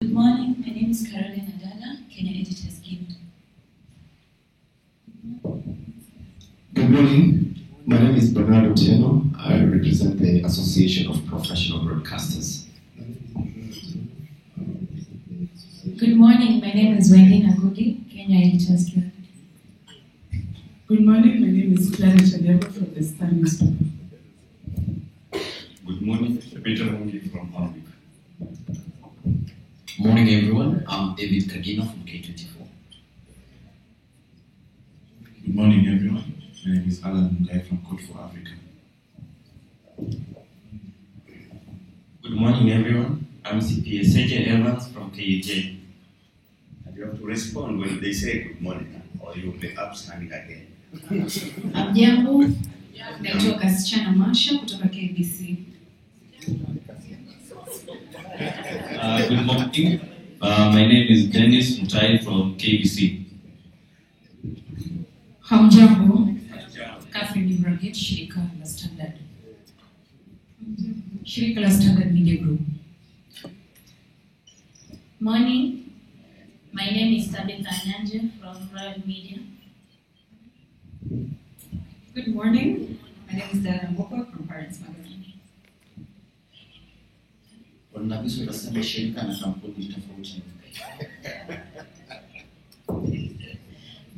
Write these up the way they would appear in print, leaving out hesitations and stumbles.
Good morning, my name is Caroline Adala, Kenya Editors Guild. Good morning, my name is Bernardo Tieno. I represent the Association of Professional Broadcasters. Good morning, my name is Wendy Nagugi, Kenya Editors Guild. Good morning, my name is Clara Chadebo from the Star newspaper. Good morning, Peter Mungi from Harvard. Morning everyone, I'm David Kagina from K24. Good morning everyone, my name is Alan Mungai from Code for Africa. Good morning everyone, I'm CPA Seja Evans from KUJ. And you have to respond when they say good morning or you will be upstanding again. Jambo, naitwa Kasichana Masha kutoka KBC. Good morning. My name is Dennis Mutai from KBC. Hamjambo, Catherine Ibrahim, shirika la Standard. Shirika la Standard Media Group. Morning, my name is Tabitha Nyanje from Royal Media. Good morning, my name is Diana Mboka from Parents Magazine. Wanabiso tasema shirika na kampuni tofauti.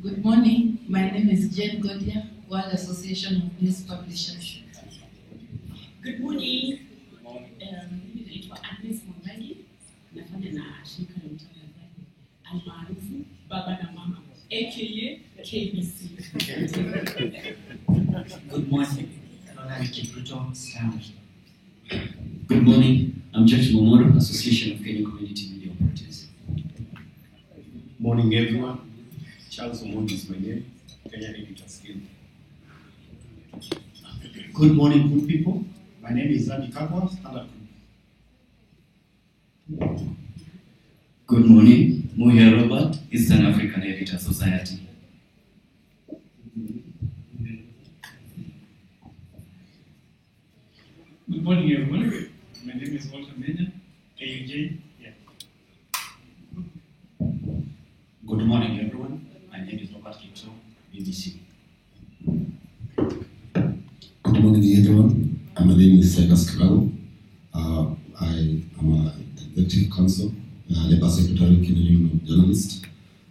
Good morning, my name is Jane Godia, World Association of News Publishers. Good morning, naitwa Agnes Mwangagi, nafanya na shirika la utangazaji almaarufu Baba na Mama, aka KBC. Good morning, Ronald Kipruto, Standard. Good morning. I'm George Momoro, Association of Kenya Community Media Operators. Morning everyone. Charles Omondi is my name, Kenya Editors Guild. Good morning, good people. My name is Zadi Kakwa, Standard Group. Good morning. Muhia Robert, Eastern African Editor Society. Good morning, everyone. My name is Walter Mena, KUJ. Yeah. Good morning, everyone. My name is Robert Kipto, BBC. Good morning, everyone. My name is Silas Kirau. I am an executive council, labor secretary, Kenya Union of Journalists.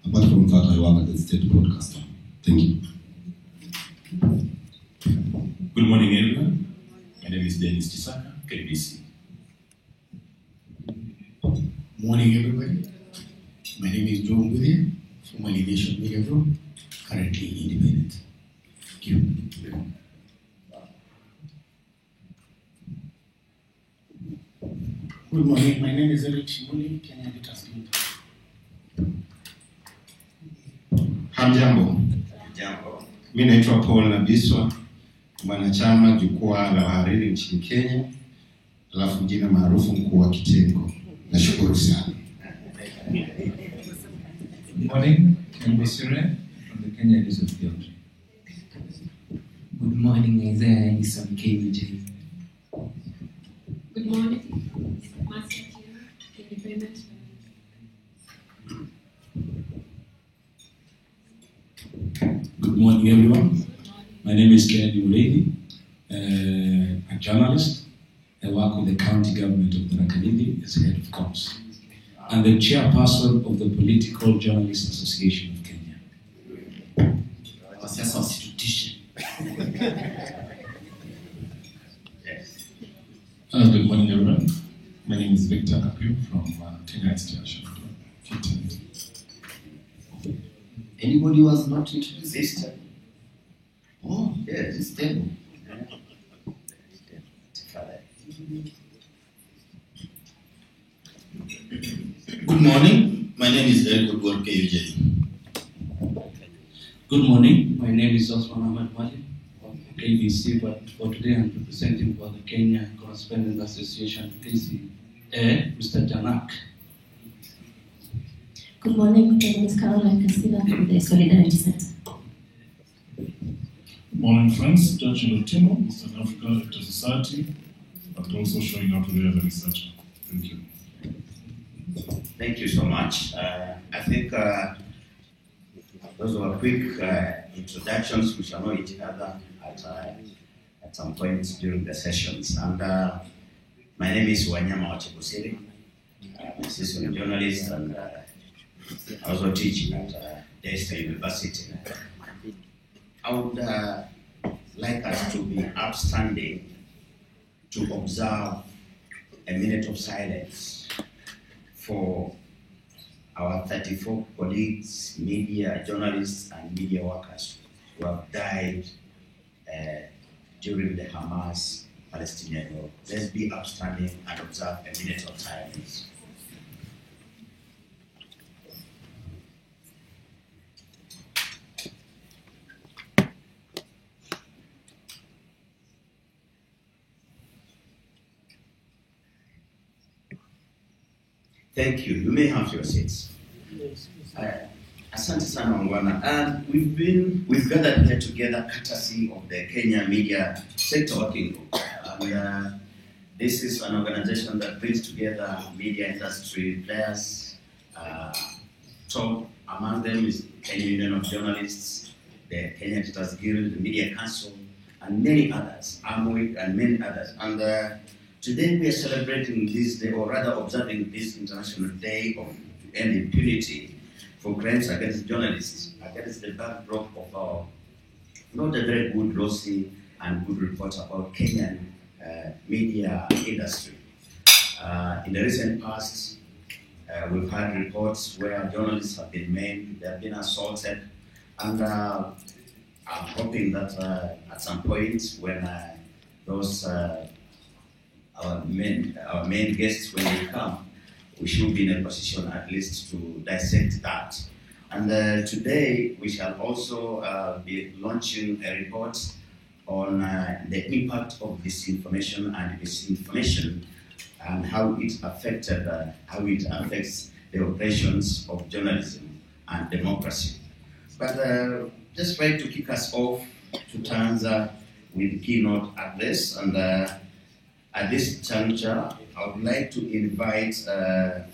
Apart from that, I work as a state broadcaster. Thank you. Good morning everyone, my name is Dennis Chisaka, KBC. Morning, everybody. My name is John William, formerly Nation Media Group, currently independent. Thank you. Good morning. My name is Eric Shimuli, Kenya Editors Guild. Hamjambo. Jambo. Mimi naitwa Paul Nabiswa, mwanachama jukwaa la wahariri nchini Kenya, alafu jina maarufu mkuu wa kitengo. Nashukuru sana. Good morning, I'm Besure from the Kenya Editors Guild. Good morning, Isaiah Edison, KUJ. Good morning, Master Tina, independent. Good morning, everyone. My name is Kennedy Muledi, a journalist. I work with the county government of Tharaka-Nithi as head of comms. I'm the chairperson of the Political Journalists Association of Kenya. Wasiasa wasitutishe. Good morning everyone. My name is Victor Apio from Kenya Institution. Anybody who has not introduced Sister. Oh, yes, it's table. Good morning. My name is Eric Odwar, KUJ. Good morning. My name is Osman Ahmed Wali from KBC, but for today I'm representing for the Kenya Correspondent Association, KCA, Mr. Janak. Good morning, my name is Caroline Casilla from the Solidarity Center. Good morning friends, George Lotimo, Eastern Africa Editor Society, but also showing up today as a researcher. Thank you. Thank you so much. I think those were quick introductions. We shall know each other at some point during the sessions. And my name is Wanyama Wachibusiri. I'm a assistant journalist and I also teach at Daystar University. I would like us to be upstanding to observe a minute of silence for our 34 colleagues, media journalists and media workers who have died during the Hamas-Palestinian war. Let's be upstanding and observe a minute of silence. Thank you. You may have your seats. Asante sana Wangwana. And we've gathered here together courtesy of the Kenya Media Sector Working Group. And this is an organization that brings together media industry players. Top among them is Kenya Union of Journalists, the Kenya Editors Guild, the Media Council, and many others, AMWIC and many others. And today we are celebrating this day, or rather observing this International Day of End Impunity for crimes against journalists, against the backdrop of our not a very good glossy and good report about Kenyan media industry. In the recent past, we've had reports where journalists have been maimed, they have been assaulted, and I'm hoping that at some point when those our main guests, when they come, we should be in a position at least to dissect that. And today we shall also be launching a report on the impact of disinformation and misinformation and how it affected, how it affects the operations of journalism and democracy. But just try to kick us off to Tanza with the keynote address. And at this juncture, I would like to invite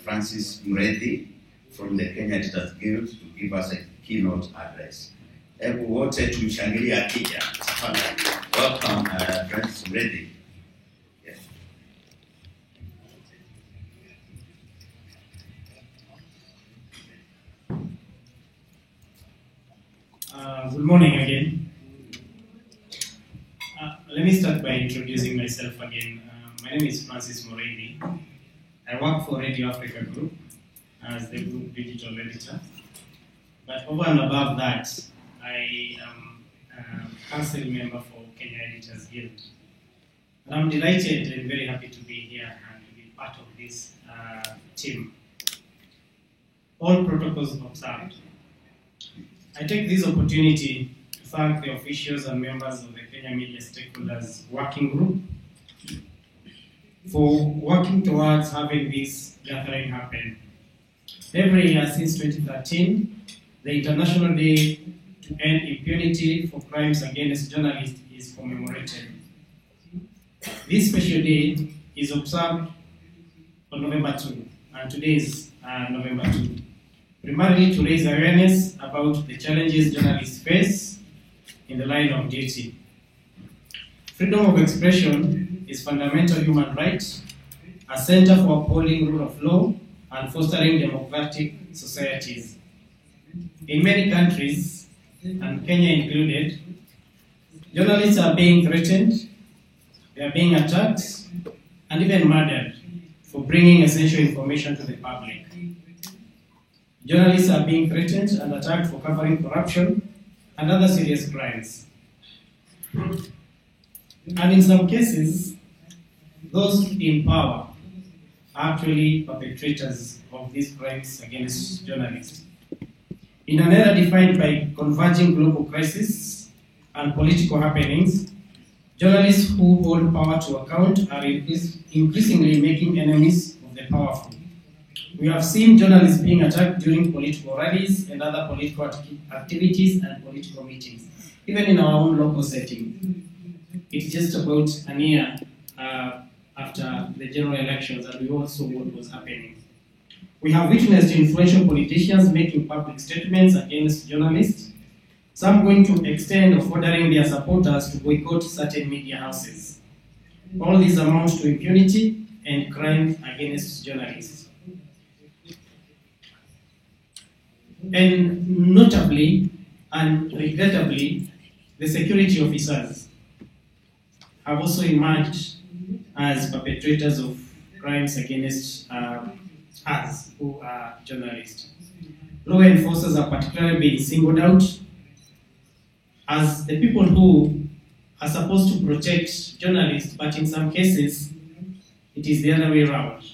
Francis Mredhi from the Kenya Editors Guild to give us a keynote address. Wote tumshangilie akija. Welcome, Francis Mredhi. Yes. Good morning again. Let me start by introducing myself again. My name is Francis Mredhi. I work for Radio Africa Group as the group digital editor. But over and above that, I am a council member for Kenya Editors Guild. And I'm delighted and very happy to be here and to be part of this team. All protocols observed. I take this opportunity to thank the officials and members of the Kenya Media Stakeholders Working Group for working towards having this gathering happen. Every year since 2013, the International Day to End Impunity for Crimes Against Journalists is commemorated. This special day is observed on November 2, and today is November 2, primarily to raise awareness about the challenges journalists face in the line of duty. Freedom of expression is fundamental human right, a center for upholding rule of law and fostering democratic societies. In many countries, and Kenya included, journalists are being threatened, they are being attacked, and even murdered for bringing essential information to the public. Journalists are being threatened and attacked for covering corruption and other serious crimes. And in some cases, those in power are actually perpetrators of these crimes against journalists. In an era defined by converging global crises and political happenings, journalists who hold power to account are increasingly making enemies of the powerful. We have seen journalists being attacked during political rallies and other political activities and political meetings, even in our own local setting. It's just about a year after the general elections, and we all saw what was happening. We have witnessed influential politicians making public statements against journalists, some going to extent of ordering their supporters to boycott certain media houses. All these amount to impunity and crime against journalists. And notably and regrettably, the security officers have also emerged as perpetrators of crimes against us who are journalists. Law enforcers are particularly being singled out as the people who are supposed to protect journalists, but in some cases, it is the other way around.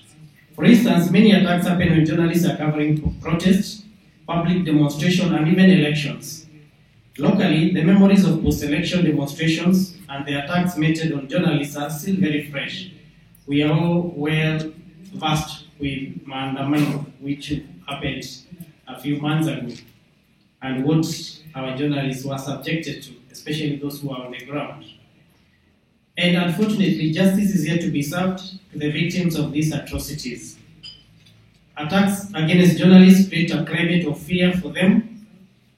For instance, many attacks happen when journalists are covering protests, public demonstration, and even elections. Locally, the memories of post-election demonstrations and the attacks meted on journalists are still very fresh. We are all well versed with Maandamano, which happened a few months ago, and what our journalists were subjected to, especially those who are on the ground. And unfortunately, justice is yet to be served to the victims of these atrocities. Attacks against journalists create a climate of fear for them,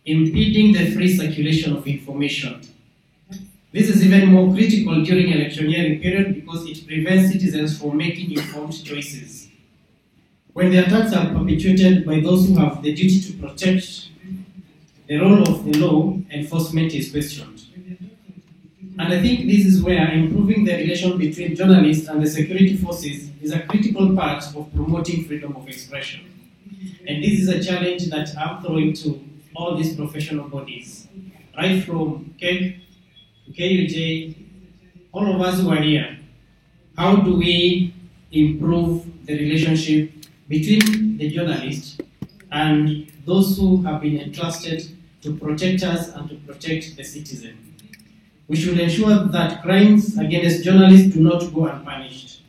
impeding the free circulation of information. This is even more critical during electioneering period because it prevents citizens from making informed choices. When the attacks are perpetuated by those who have the duty to protect, the role of the law enforcement is questioned. And I think this is where improving the relation between journalists and the security forces is a critical part of promoting freedom of expression. And this is a challenge that I'm throwing to all these professional bodies, right from KEG to KUJ, all of us who are here. How do we improve the relationship between the journalists and those who have been entrusted to protect us and to protect the citizen? We should ensure that crimes against journalists do not go unpunished.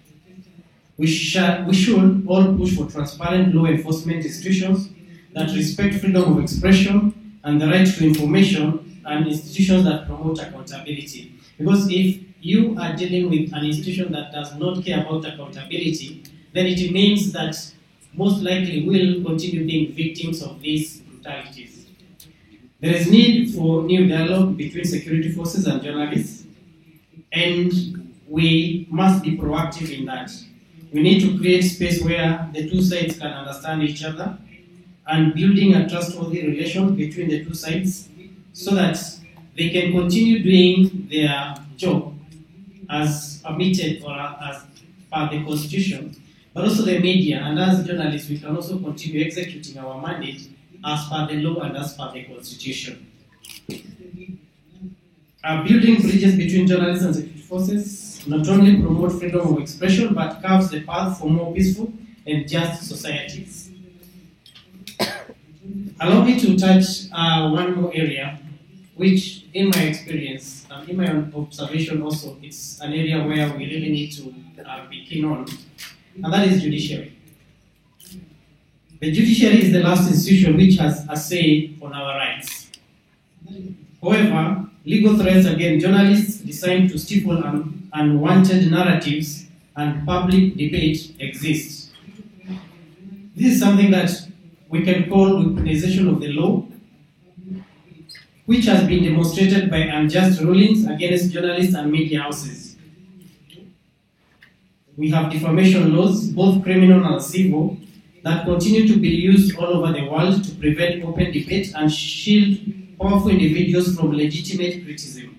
We should all push for transparent law enforcement institutions that respect freedom of expression and the right to information, and institutions that promote accountability. Because if you are dealing with an institution that does not care about accountability, then it means that most likely will continue being victims of these brutalities. There is need for new dialogue between security forces and journalists, and we must be proactive in that. We need to create space where the two sides can understand each other and building a trustworthy relation between the two sides so that they can continue doing their job as permitted or as per the Constitution, but also the media, and as journalists we can also continue executing our mandate as per the law and as per the Constitution. Building bridges between journalists and security forces not only promote freedom of expression, but carves the path for more peaceful and just societies. Allow me to touch one more area, which in my experience, and in my own observation also, it's an area where we really need to be keen on, and that is judiciary. The judiciary is the last institution which has a say on our rights. However, legal threats against journalists designed to stifle unwanted narratives and public debate exist. This is something that we can call weaponization of the law, which has been demonstrated by unjust rulings against journalists and media houses. We have defamation laws, both criminal and civil, that continue to be used all over the world to prevent open debate and shield powerful individuals from legitimate criticism.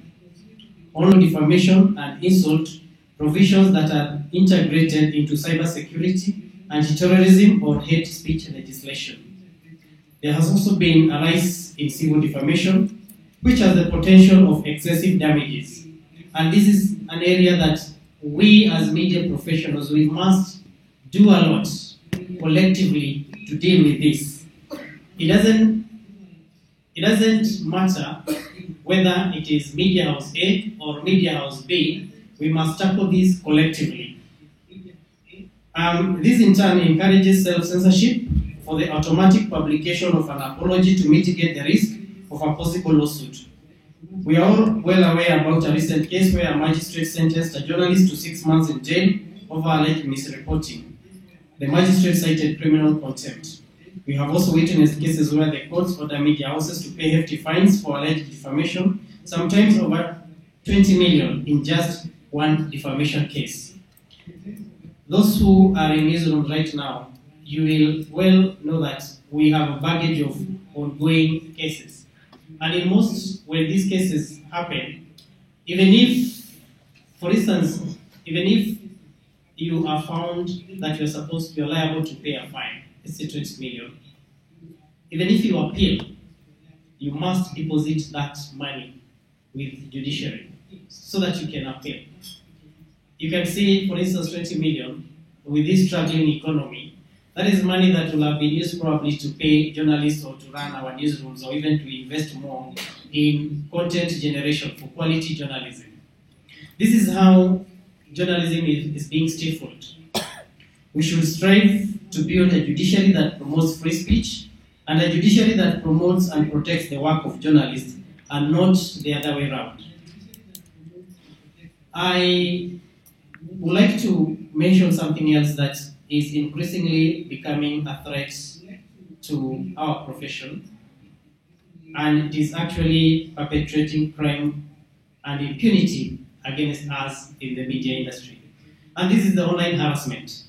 Honor defamation and insult, provisions that are integrated into cybersecurity, anti-terrorism, or hate speech legislation. There has also been a rise in civil defamation, which has the potential of excessive damages. And this is an area that we as media professionals, we must do a lot collectively to deal with this. It doesn't matter whether it is Media House A or Media House B, we must tackle this collectively. This in turn encourages self-censorship for the automatic publication of an apology to mitigate the risk of a possible lawsuit. We are all well aware about a recent case where a magistrate sentenced a journalist to 6 months in jail over alleged misreporting. the magistrate cited criminal contempt. We have also witnessed cases where the courts order media houses to pay hefty fines for alleged defamation, sometimes over 20 million in just one defamation case. Those who are in newsrooms right now, you will well know that we have a baggage of ongoing cases. And in most, when these cases happen, even if, for instance, even if you are found that you're liable to pay a fine, let's say 20 million, even if you appeal, you must deposit that money with judiciary so that you can appeal. You can see, for instance, 20 million with this struggling economy. That is money that will have been used probably to pay journalists or to run our newsrooms or even to invest more in content generation for quality journalism. This is how journalism is being stifled. We should strive to build a judiciary that promotes free speech and a judiciary that promotes and protects the work of journalists and not the other way around. I would like to mention something else that is increasingly becoming a threat to our profession, and it is actually perpetrating crime and impunity against us in the media industry. And this is the online harassment.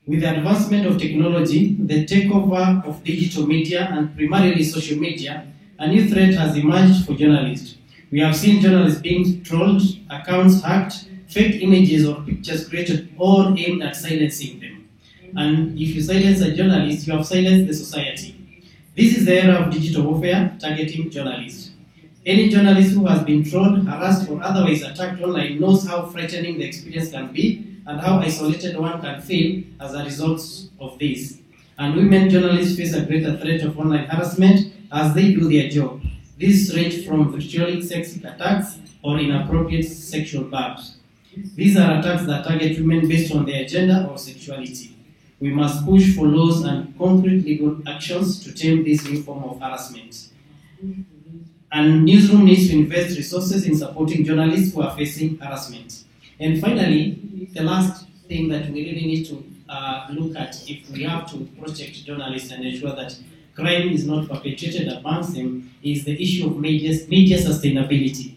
With the advancement of technology, the takeover of digital media and primarily social media, a new threat has emerged for journalists. We have seen journalists being trolled, accounts hacked, fake images or pictures created, all aimed at silencing them. And if you silence a journalist, you have silenced the society. This is the era of digital warfare targeting journalists. Any journalist who has been trolled, harassed, or otherwise attacked online knows how frightening the experience can be and how isolated one can feel as a result of this. And women journalists face a greater threat of online harassment as they do their job. These range from virtually sexy attacks or inappropriate sexual barbs. These are attacks that target women based on their gender or sexuality. We must push for laws and concrete legal actions to tame this new form of harassment. And newsroom needs to invest resources in supporting journalists who are facing harassment. And finally, the last thing that we really need to look at if we have to protect journalists and ensure that crime is not perpetrated amongst them is the issue of media sustainability.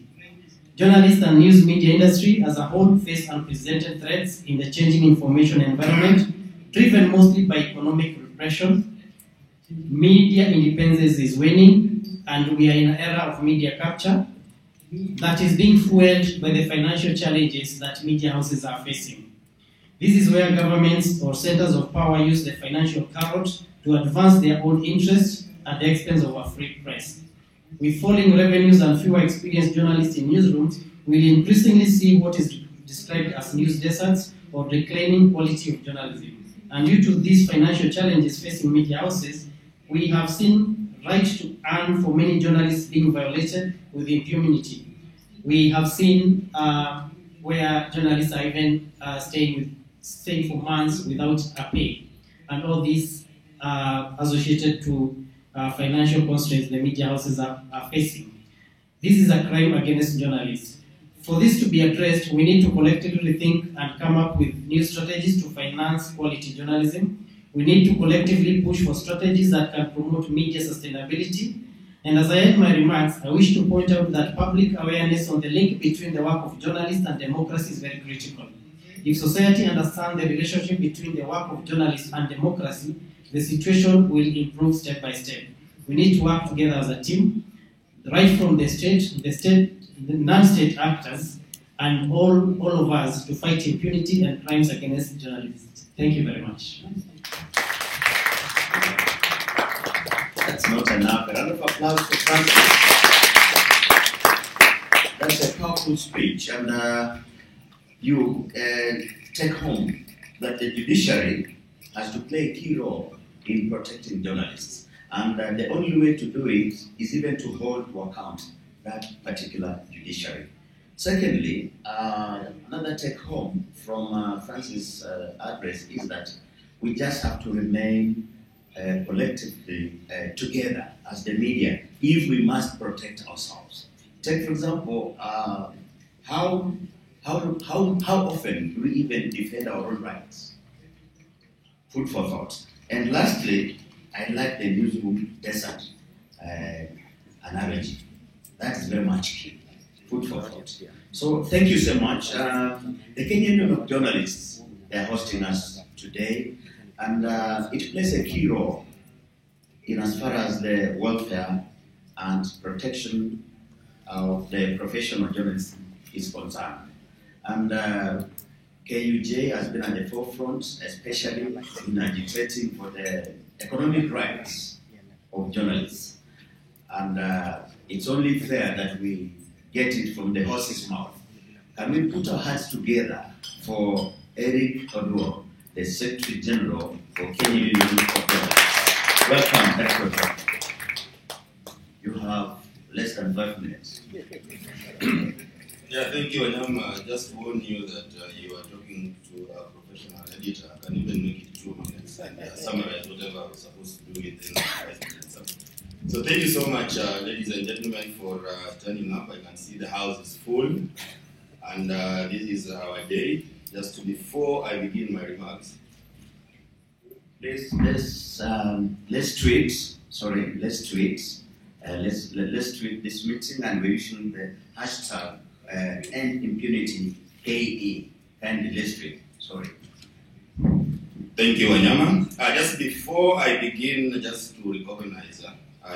Journalists and news media industry as a whole face unprecedented threats in the changing information environment, driven mostly by economic repression. Media independence is waning, and we are in an era of media capture that is being fueled by the financial challenges that media houses are facing. This is where governments or centers of power use the financial carrot to advance their own interests at the expense of a free press. With falling revenues and fewer experienced journalists in newsrooms, we'll increasingly see what is described as news deserts or declining quality of journalism. And due to these financial challenges facing media houses, we have seen right to earn for many journalists being violated with impunity. We have seen where journalists are even staying for months without a pay, and all these associated to financial constraints the media houses are facing. This is a crime against journalists. For this to be addressed, we need to collectively think and come up with new strategies to finance quality journalism. We need to collectively push for strategies that can promote media sustainability. And as I end my remarks, I wish to point out that public awareness on the link between the work of journalists and democracy is very critical. If society understands the relationship between the work of journalists and democracy, the situation will improve step by step. We need to work together as a team, right from the state, the non-state actors, and all of us to fight impunity and crimes against journalists. Thank you very much. That's not enough. A round of applause for Francis. That's a powerful speech, and you take home that the judiciary has to play a key role in protecting journalists. And the only way to do it is even to hold to account that particular judiciary. Secondly, another take home from Francis' address is that we just have to remain collectively together as the media if we must protect ourselves. Take, for example, how often do we even defend our own rights? food for thought. And lastly, I like the newsroom desert analogy. That is very much key. Food for thought. So thank you so much. The Kenyan Union of Journalists, they are hosting us today, and it plays a key role in as far as the welfare and protection of the professional journalism is concerned. And KUJ has been at the forefront, especially in agitating for the economic rights of journalists. And it's only fair that we get it from the horse's mouth. Can we put our hearts together for Eric Oduor, the Secretary General for Kenya Union of Journalists? Welcome, Secretary. You have less than 5 minutes. Yeah, thank you, Anyam. I just warn you that you are talking to a professional editor. I can even make it 2 minutes and summarize whatever I was supposed to do within 5 minutes. So thank you so much, ladies and gentlemen, for turning up. I can see the house is full, and this is our day. Just before I begin my remarks, Let's tweet this meeting, and we're using the hashtag End Impunity KE. And let's tweet. Sorry. Thank you, Wanyama. Just before I begin, just to recognize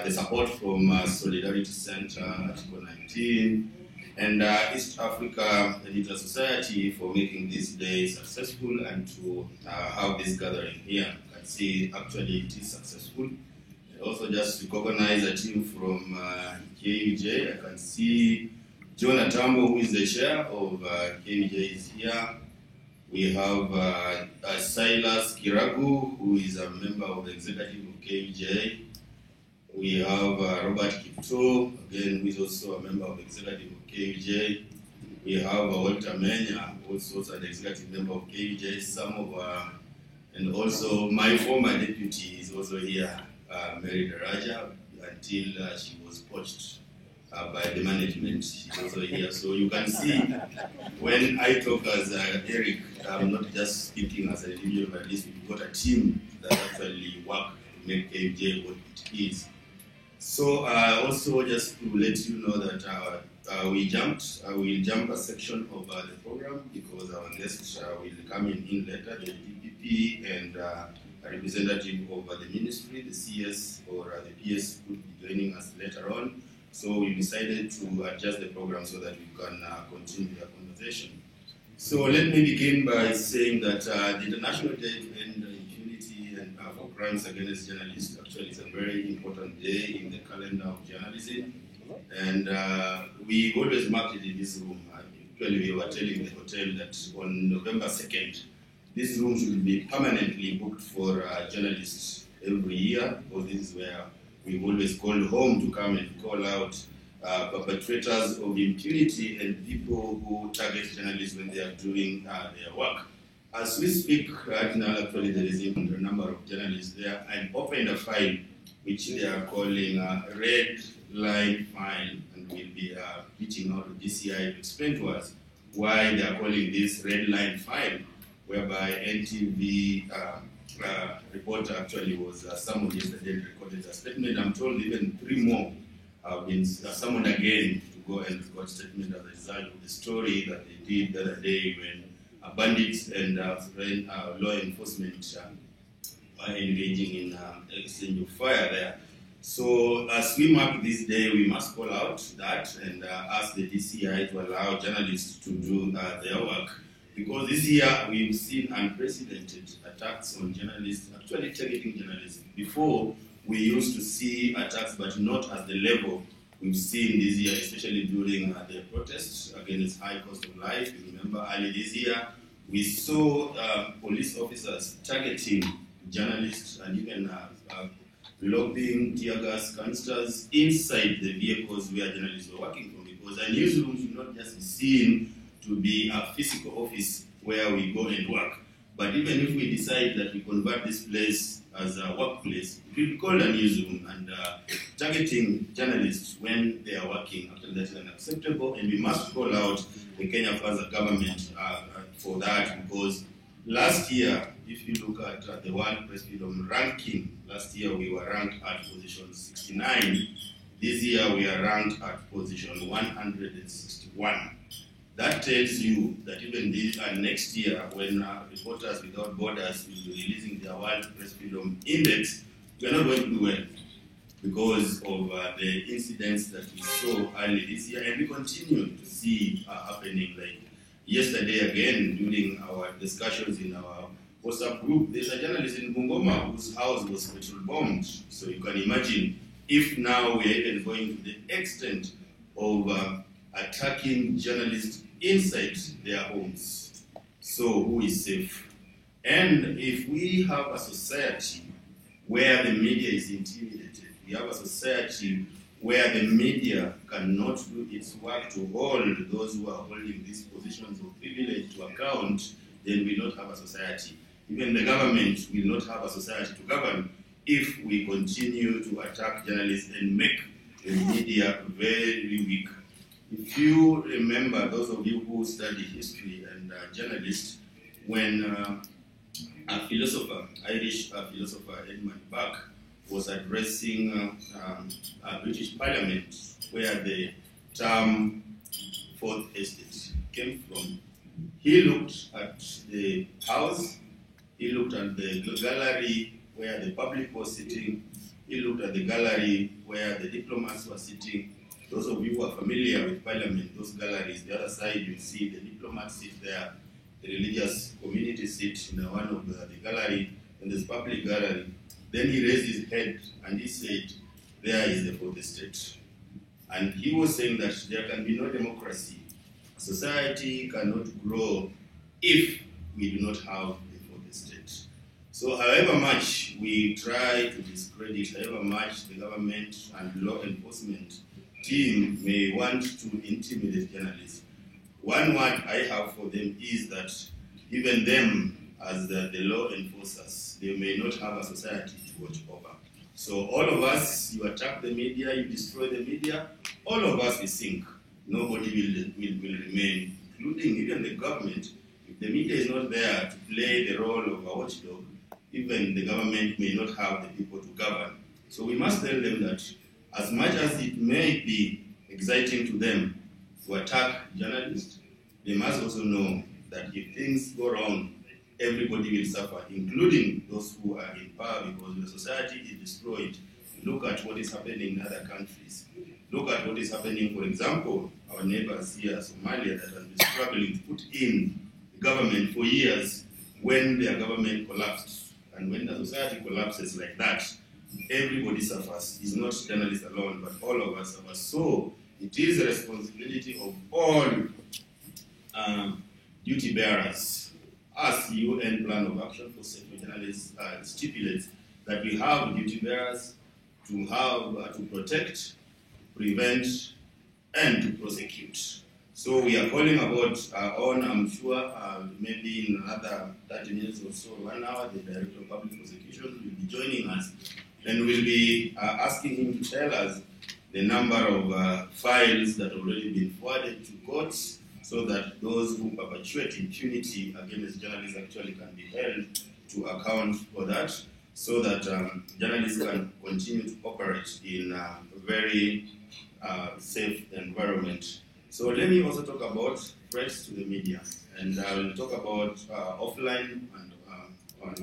the support from Solidarity Center, Article 19, and East Africa Editor Society for making this day successful and to have this gathering here. You can see actually it is successful. And also just recognize a team from KUJ. I can see John Atambo, who is the chair of KUJ, is here. We have Silas Kiragu, who is a member of the executive of KUJ. We have Robert Kipto, again, who is also a member of the executive of KUJ. We have Walter Menya, who is also an executive member of KUJ. Some of and also my former deputy is also here, Mary Daraja, until she was poached by the management. She's also here. So you can see when I talk as Eric, I'm not just speaking as an individual, but at least we've got a team that actually work to make KUJ what it is. So also just to let you know that we'll jump a section of the program because our guests will come in later, the DPP and a representative of the ministry, the CS or the PS will be joining us later on. So we decided to adjust the program so that we can continue the conversation. So let me begin by saying that the International Day to End Impunity and for Crimes Against Journalists actually is a very important day in the calendar of journalism. And we always mark it in this room. Actually, we were telling the hotel that on November 2nd, this room should be permanently booked for journalists every year, because this is where we've always called home to come and call out perpetrators of impunity and people who target journalists when they are doing their work. As we speak right now, actually there is a number of journalists there and opened a file which they are calling a red line file, and we'll be reaching out to DCI to explain to us why they are calling this red line file, whereby NTV reporter actually was summoned yesterday and recorded a statement. I'm told even 3 more have been summoned again to go and record statement as a result of the story that they did the other day when bandits and law enforcement are engaging in exchange of fire there. So as we mark this day, we must call out that and ask the DCI to allow journalists to do their work. Because this year we've seen unprecedented attacks on journalists, actually targeting journalists. Before, we used to see attacks, but not at the level we've seen this year, especially during the protests against high cost of life. You remember early this year, we saw police officers targeting journalists and even lobbing tear gas canisters inside the vehicles where journalists were working from. Because a newsroom should not just be seen to be a physical office where we go and work. But even if we decide that we convert this place as a workplace, it will be called a newsroom, and targeting journalists when they are working, actually that is unacceptable, and we must call out the Kenya Kwanza government for that, because last year, if you look at the World Press Freedom ranking, last year we were ranked at position 69. This year we are ranked at position 161. That tells you that even this next year, when Reporters Without Borders will be releasing their World Press Freedom Index, we are not going to do well because of the incidents that we saw early this year, and we continue to see happening. Like yesterday again, during our discussions in our WhatsApp group, there's a journalist in Bungoma whose house was petrol bombed. So you can imagine if now we are even going to the extent of attacking journalists inside their homes. So who is safe? And if we have a society where the media is intimidated, we have a society where the media cannot do its work to hold those who are holding these positions of privilege to account, then we don't have a society. Even the government will not have a society to govern if we continue to attack journalists and make the media very weak. If you remember, those of you who study history and journalists, when a philosopher, Irish philosopher Edmund Burke, was addressing a British Parliament where the term Fourth Estate came from, he looked at the house, he looked at the gallery where the public was sitting, he looked at the gallery where the diplomats were sitting. Those of you who are familiar with Parliament, those galleries, the other side you see the diplomats sit there, the religious community sit in one of the gallery, and there's public gallery. Then he raised his head and he said, there is the Fourth Estate. And he was saying that there can be no democracy. A society cannot grow if we do not have the Fourth Estate. So however much we try to discredit, however much the government and law enforcement team may want to intimidate journalists, one word I have for them is that even them, as the law enforcers, they may not have a society to watch over. So all of us, you attack the media, you destroy the media, all of us will sink. Nobody will remain, including even the government. If the media is not there to play the role of a watchdog, even the government may not have the people to govern. So we must tell them that as much as it may be exciting to them to attack journalists, they must also know that if things go wrong, everybody will suffer, including those who are in power, because the society is destroyed. Look at what is happening in other countries. Look at what is happening, for example, our neighbors here, Somalia, that has been struggling to put in the government for years when their government collapsed. And when the society collapses like that, everybody suffers. It's not journalists alone, but all of us suffer. So it is the responsibility of all duty bearers, as the UN Plan of Action for Safety Journalists stipulates, that we have duty bearers to have to protect, prevent, and to prosecute. So we are calling about on, I'm sure, maybe in another 30 minutes or so, 1 hour, the Director of Public Prosecution will be joining us, and we'll be asking him to tell us the number of files that have already been forwarded to courts, so that those who perpetuate impunity against journalists actually can be held to account for that, so that journalists can continue to operate in a very safe environment. So let me also talk about threats to the media, and I will talk about offline and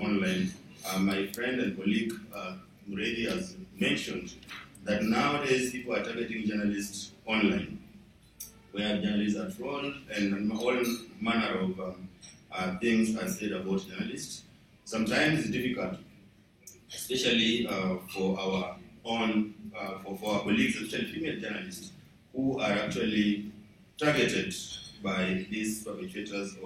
online. My friend and colleague Muredi has mentioned that nowadays people are targeting journalists online, where journalists are trolled and all manner of things are said about journalists. Sometimes it's difficult, especially for our own, for our colleagues, especially female journalists, who are actually targeted by these perpetrators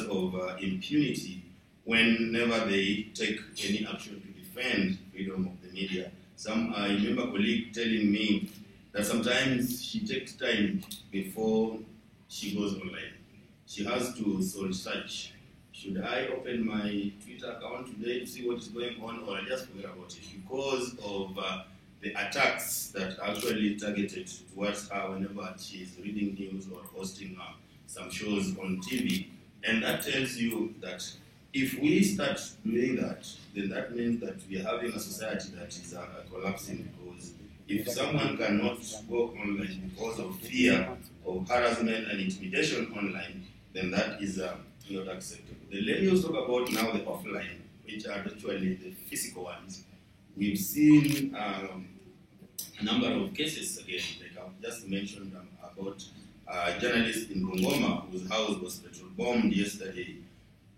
of impunity whenever they take any action to defend freedom of the media. I remember a colleague telling me that sometimes she takes time before she goes online. She has to soul search. Should I open my Twitter account today to see what is going on, or I just forget about it, because of the attacks that are actually targeted towards her whenever she is reading news or hosting some shows on TV. And that tells you that if we start doing that, then that means that we are having a society that is collapsing, because if someone cannot go online because of fear of harassment and intimidation online, then that is not acceptable. Let me also talk about now the offline, which are actually the physical ones. We've seen a number of cases again, like I've just mentioned about a journalist in Bungoma whose house was petrol bombed yesterday.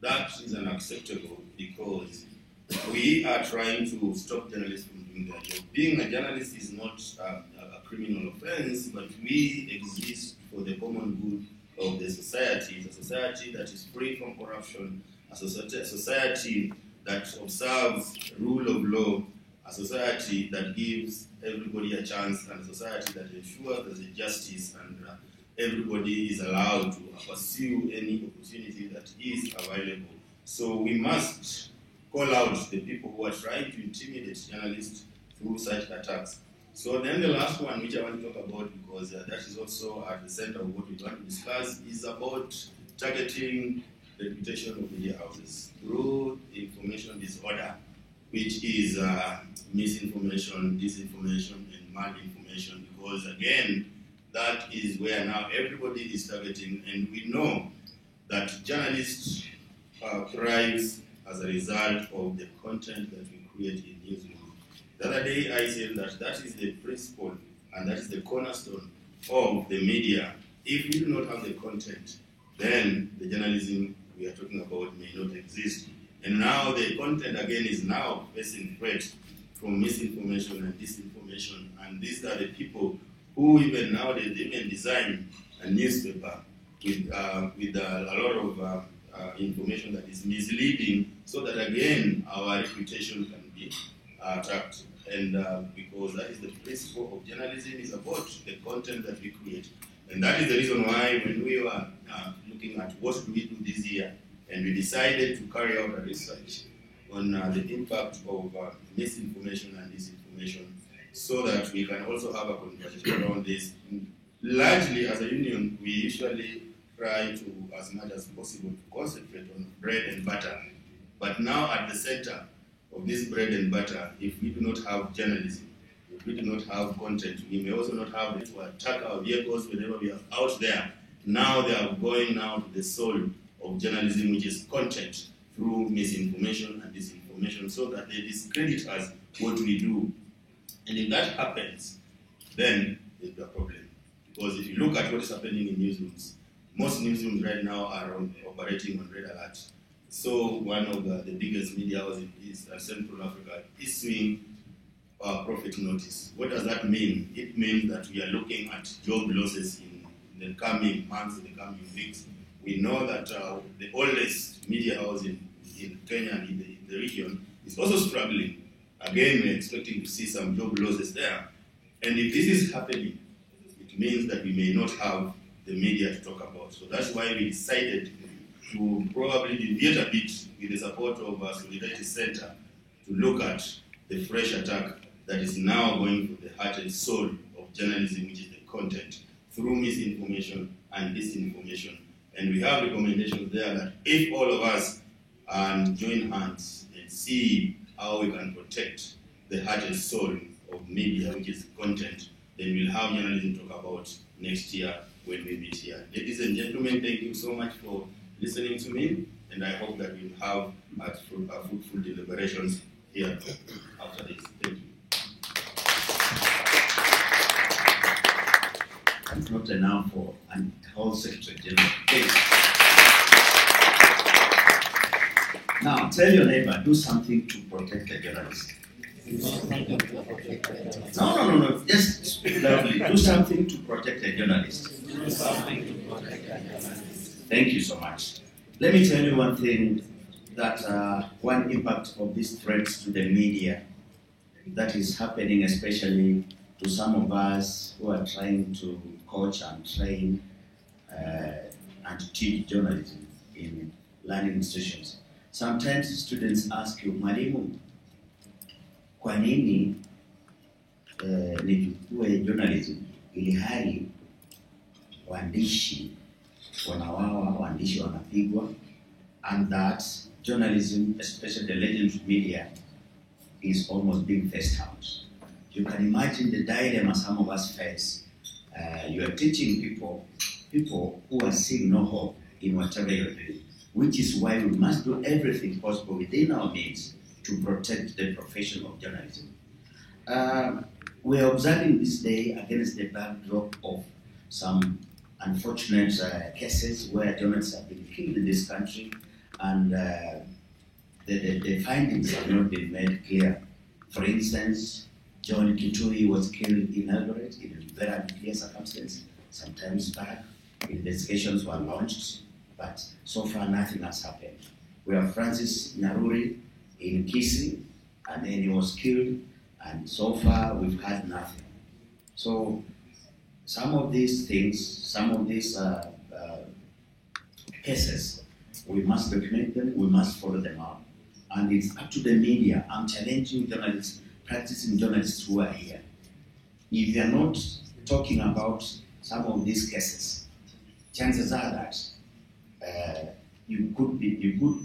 That is unacceptable because we are trying to stop journalists from doing their job. Being a journalist is not a criminal offense, but we exist for the common good of the society. It's a society that is free from corruption, a society that observes rule of law, a society that gives everybody a chance, and a society that ensures there's a justice and everybody is allowed to pursue any opportunity that is available. So we must call out the people who are trying to intimidate journalists through such attacks. So then the last one, which I want to talk about, because that is also at the center of what we want to discuss, is about targeting the reputation of media houses through information disorder, which is misinformation, disinformation, and malinformation, because again, that is where now everybody is targeting, and we know that journalists thrive as a result of the content that we create in newsrooms. The other day I said that that is the principle and that is the cornerstone of the media. If we do not have the content, then the journalism we are talking about may not exist. And now the content again is now facing threat from misinformation and disinformation, and these are the people who even nowadays even design a newspaper with a lot of information that is misleading, so that again our reputation can be attacked. And because that is the principle of journalism, is about the content that we create. And that is the reason why when we were looking at what do we do this year, and we decided to carry out a research on the impact of misinformation and disinformation, so that we can also have a conversation around this. Largely, as a union, we usually try to, as much as possible, to concentrate on bread and butter. But now at the center of this bread and butter, if we do not have journalism, if we do not have content, we may also not have it to attack our vehicles whenever we are out there. Now they are going now to the soul of journalism, which is content, through misinformation and disinformation, so that they discredit us, what we do. And if that happens, then there's a problem. Because if you look at what is happening in newsrooms, most newsrooms right now are operating on red alert. So one of the biggest media houses is Central Africa issuing profit notice. What does that mean? It means that we are looking at job losses in the coming months, in the coming weeks. We know that the oldest media house in Kenya and in the region is also struggling. Again, we're expecting to see some job losses there. And if this is happening, it means that we may not have the media to talk about. So that's why we decided to probably deviate a bit with the support of Solidarity Center to look at the fresh attack that is now going for the heart and soul of journalism, which is the content, through misinformation and disinformation. And we have recommendations there that if all of us join hands and see how we can protect the heart and soul of media, which is content, then we'll have journalism to talk about next year when we meet here. Ladies and gentlemen, thank you so much for listening to me, and I hope that we'll have fruitful deliberations here after this. Thank you. It's not enough for an whole Secretary General. Now, tell your neighbor, do something to protect the journalist. No. Just speak loudly. Do something to protect the journalist. Thank you so much. Let me tell you one thing, that one impact of these threats to the media that is happening, especially to some of us who are trying to coach and train and teach journalism in learning institutions. Sometimes students ask you, Mwalimu, kwa nini nichukue journalism ili hali waandishi wanawawa, waandishi wanapigwa, and that journalism, especially the legendary media, is almost being phased out. You can imagine the dilemma some of us face. You are teaching people who are seeing no hope in whatever you're doing, which is why we must do everything possible within our means to protect the profession of journalism. We are observing this day against the backdrop of some unfortunate cases where journalists have been killed in this country, and the findings have not been made clear. For instance, John Kitui was killed in Eldoret in very unclear circumstances. Sometimes back, investigations were launched, but so far nothing has happened. We have Francis Nyaruri in Kisii, and then he was killed, and so far we've had nothing. So some of these things, some of these cases, we must document them, we must follow them up. And it's up to the media. I'm challenging journalists, practicing journalists who are here. If you're not talking about some of these cases, chances are that you could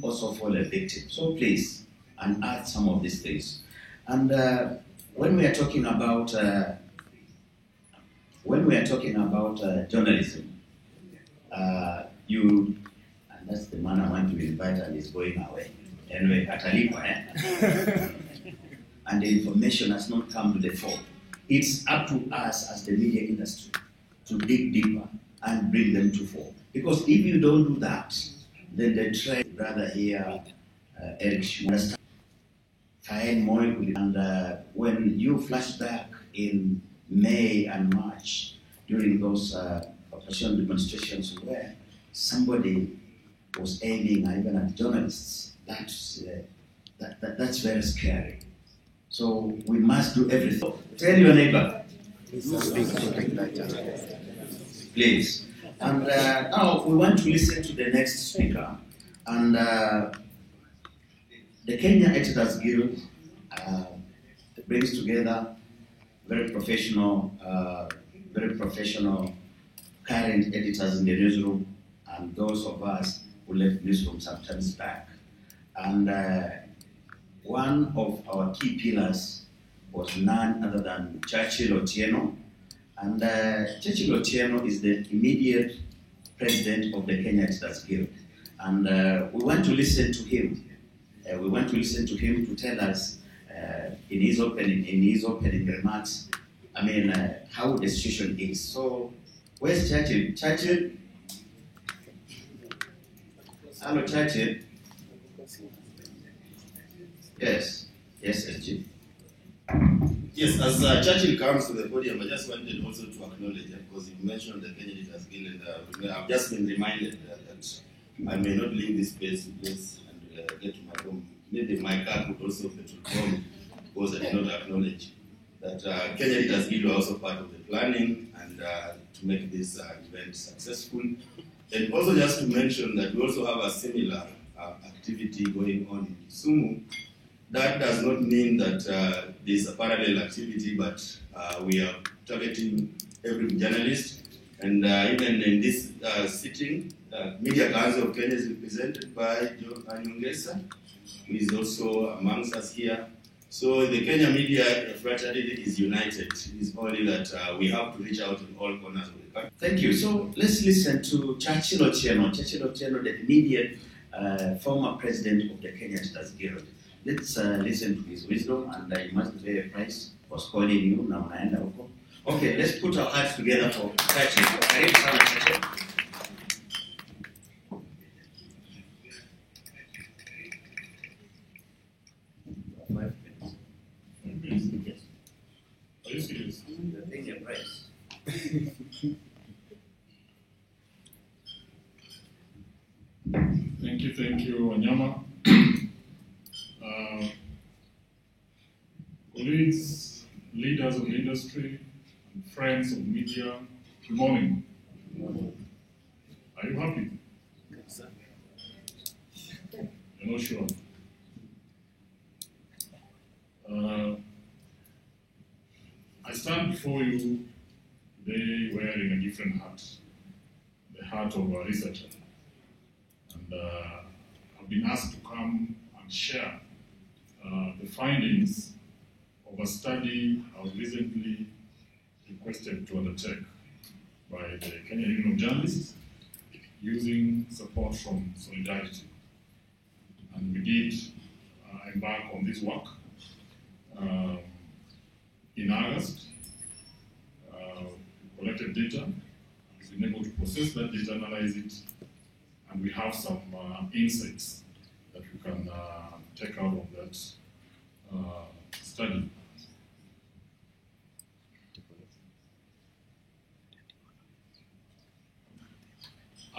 also fall a victim. So please, unearth some of these things. And when we are talking about journalism, and that's the man I want to invite, and he's going away. Anyway, Atalipa, and the information has not come to the fore. It's up to us as the media industry to dig deeper and bring them to fore. Because if you don't do that, then the trend, rather here, Eric Schwartz, and when you flash back in May and March, during those opposition demonstrations where somebody was aiming even at journalists, that's very scary. So we must do everything. Tell your neighbor. Please. And now we want to listen to the next speaker. And the Kenya Editors Guild brings together very professional current editors in the newsroom, and those of us who left newsroom sometimes back. And one of our key pillars was none other than Churchill Otieno. And Churchill Otieno is the immediate president of the Kenya Editors Guild. And we want to listen to him. We want to listen to him to tell us in his opening remarks, how the situation is. So, where's Churchill? Churchill? Hello, Churchill. Yes, SG. Yes, as Churchill comes to the podium, I just wanted also to acknowledge, because you mentioned the Kenya Editors Guild, and I've just been reminded that I may not leave this place and get to my home. Maybe my car could also petrol home, because I did not acknowledge that Kenya Editors Guild were also part of the planning and to make this event successful. And also just to mention that we also have a similar activity going on in Kisumu. That does not mean that there is a parallel activity, but we are targeting every journalist. And even in this sitting, Media Council of Kenya is represented by Joe Anyongesa, who is also amongst us here. So the Kenya media fraternity is united. It is only that we have to reach out in all corners of the country. Thank you. So let's listen to Churchill Otieno. Churchill Otieno, the immediate former president of the Kenya Editors Guild. Let's listen to his wisdom, and you must pay a price for calling you. Now, okay, let's put our hearts together for Churchill. Karibu sana, Churchill. Are you serious? Pay your price. Thank you, Wanyama. Colleagues, leaders of the industry, and friends of media, good morning. Are you happy? You're not sure? I stand before you today wearing a different hat. The heart of a researcher. And I've been asked to come and share the findings of a study I was recently requested to undertake by the Kenya Union of Journalists using support from Solidarity. And we did embark on this work in August. We collected data, we've been able to process that data, analyze it, and we have some insights that we can take out of that study.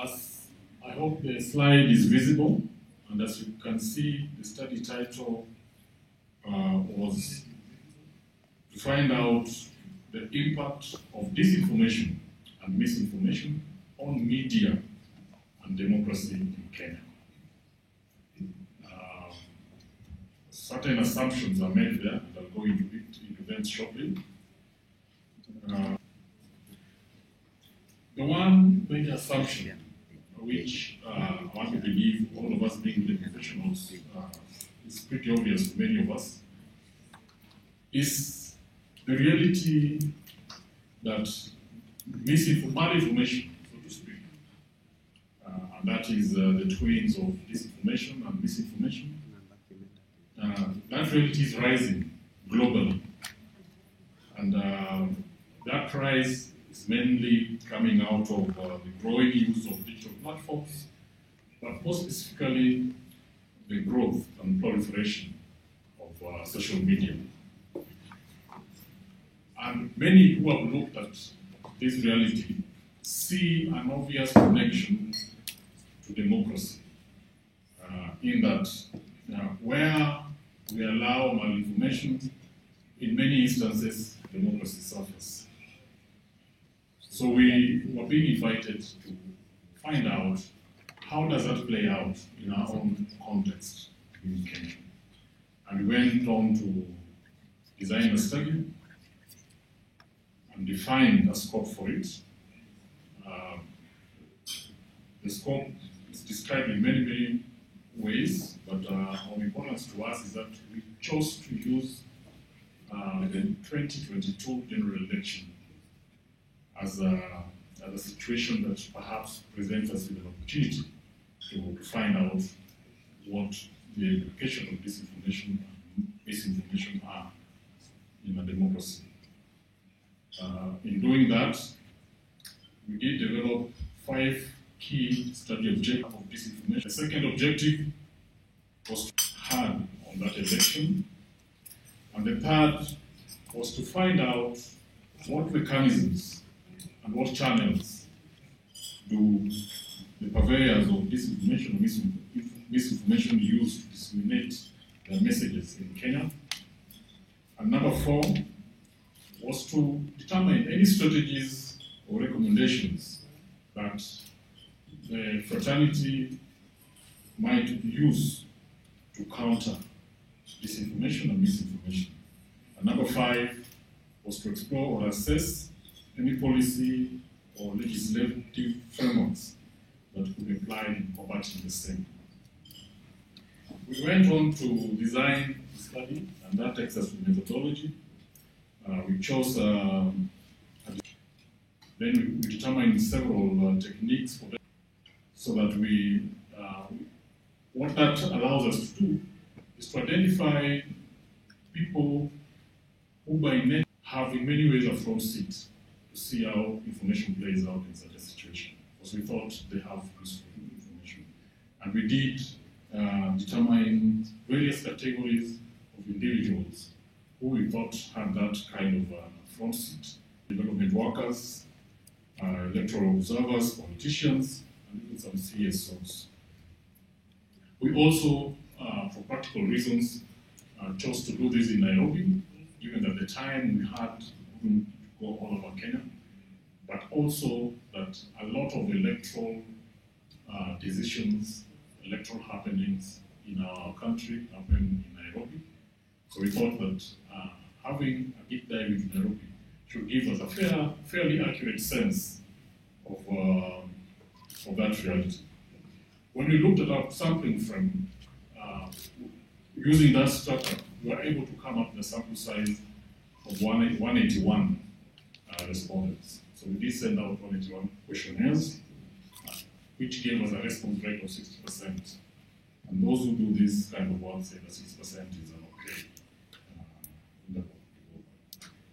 As I hope the slide is visible, and as you can see, the study title was to find out the impact of disinformation and misinformation on media and democracy in Kenya. Certain assumptions are made there, and I'll go into them shortly. The one major assumption, which I want to believe all of us being the professionals is pretty obvious to many of us, is the reality that malinformation, so to speak, and that is the twins of disinformation and misinformation. That reality is rising globally, and that rise is mainly coming out of the growing use of digital platforms, but more specifically, the growth and proliferation of social media. And many who have looked at this reality see an obvious connection to democracy, in that where we allow malinformation, in many instances, democracy suffers. So we were being invited to find out how does that play out in our own context in Kenya. And we went on to design a study and define a scope for it. The scope is described in many, many ways, but of importance to us is that we chose to use the 2022 general election as a situation that perhaps presents us with an opportunity to find out what the implication of disinformation and misinformation are in a democracy. In doing that, we did develop 5 key study objectives of disinformation. The second objective was to hard on that election, and the third was to find out what mechanisms and what channels do the purveyors of disinformation or misinformation use to disseminate their messages in Kenya. And number 4 was to determine any strategies or recommendations that the fraternity might use to counter disinformation and misinformation. And number 5 was to explore or assess any policy or legislative frameworks that could be applied in combating the same. We went on to design the study, and that takes us to methodology. We chose, then we determined several techniques for that, so that what that allows us to do is to identify people who by net have in many ways a front seat to see how information plays out in such a situation, because we thought they have useful information. And we did determine various categories of individuals who we thought had that kind of front seat: development workers, electoral observers, politicians, and even some CSOs. We also, for practical reasons, chose to do this in Nairobi, given that the time we had to go all over Kenya, but also that a lot of electoral decisions, electoral happenings in our country happen in Nairobi. So we thought that having a deep dive into Nairobi should give us a fairly accurate sense of of that reality. When we looked at our sampling frame, using that structure, we were able to come up with a sample size of 181 respondents. So we did send out 181 questionnaires, which gave us a response rate of 60%. And those who do this kind of work say that 6% is an okay interval.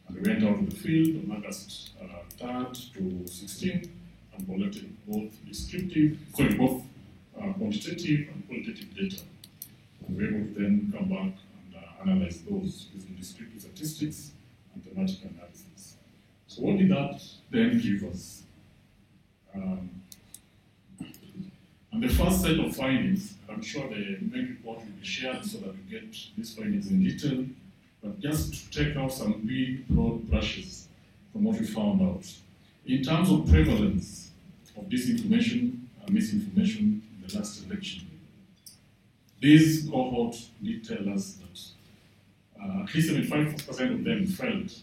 And we went out to the field on August 3rd to 16 and collected both quantitative and qualitative data. And we were able to then come back and analyze those using descriptive statistics and thematic analysis. So what did that then give us? And the first set of findings, I'm sure the main report will be shared so that we get these findings in detail, but just to take out some big, broad brushes from what we found out. In terms of prevalence of disinformation and misinformation in the last election, this cohort did tell us that at least 75% of them felt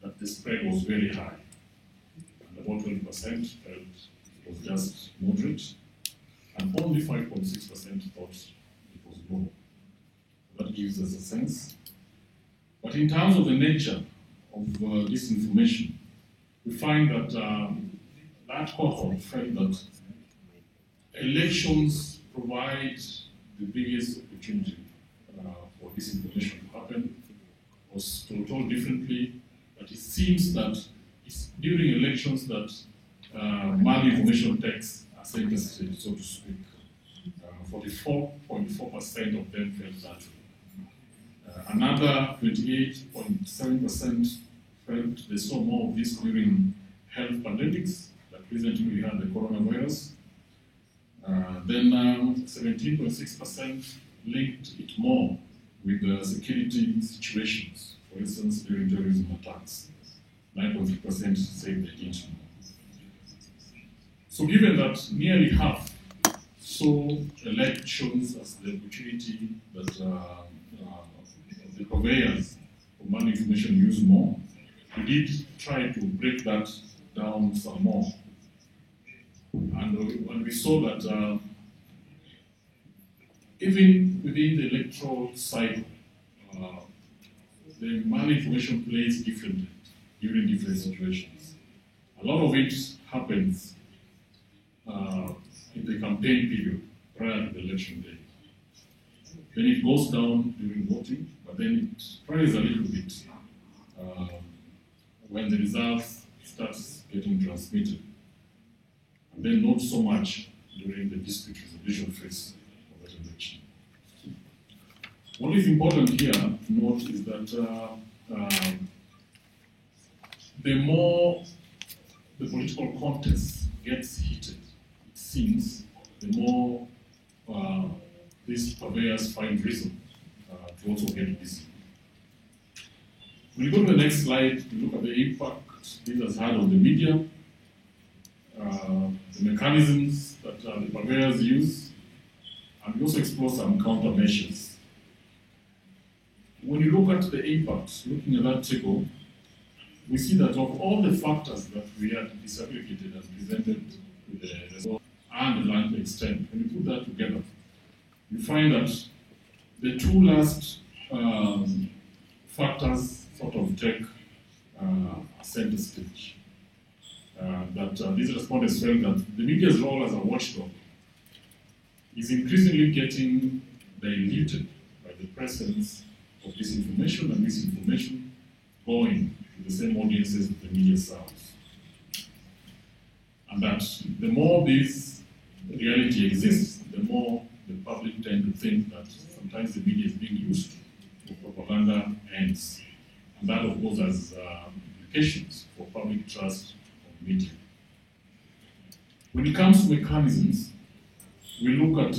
that the spread was very high, and about 20% felt it was just moderate, and only 5.6% thought it was low. That gives us a sense. But in terms of the nature of disinformation, we find that that cohort felt that elections provide the biggest opportunity for disinformation to happen. Was told differently, but it seems that it's during elections that malinformation takes a center stage, so to speak. 44.4% of them felt that way. Another 28.7% felt they saw more of this during health pandemics, like recently we had the coronavirus. Then 17.6% linked it more with the security situations, for instance, during terrorism attacks. 9.3% said they didn't know. So given that nearly half saw elections as the opportunity that the purveyors of malinformation use more, we did try to break that down some more. And when we saw that even within the electoral cycle, the malinformation plays differently during different situations. A lot of it happens in the campaign period prior to the election day. Then it goes down during voting, but then it rises a little bit when the results starts getting transmitted. And then not so much during the district resolution phase of that election. What is important here to note is that the more the political contest gets heated, it seems, the more these purveyors find reason to also get busy. When you go to the next slide, you look at the impact this has had on the media, the mechanisms that the purveyors use, and we also explore some countermeasures. When you look at the impact, looking at that table, we see that of all the factors that we had disaggregated and presented with the result and the land extent, when you put that together, you find that the two last factors sort of take a center stage. That these respondents felt that the media's role as a watchdog is increasingly getting diluted by the presence of disinformation and misinformation going to the same audiences that the media serves. And that the more this reality exists, the more the public tend to think that sometimes the media is being used for propaganda ends. And that, of course, has implications for public trust of media. When it comes to mechanisms, we look at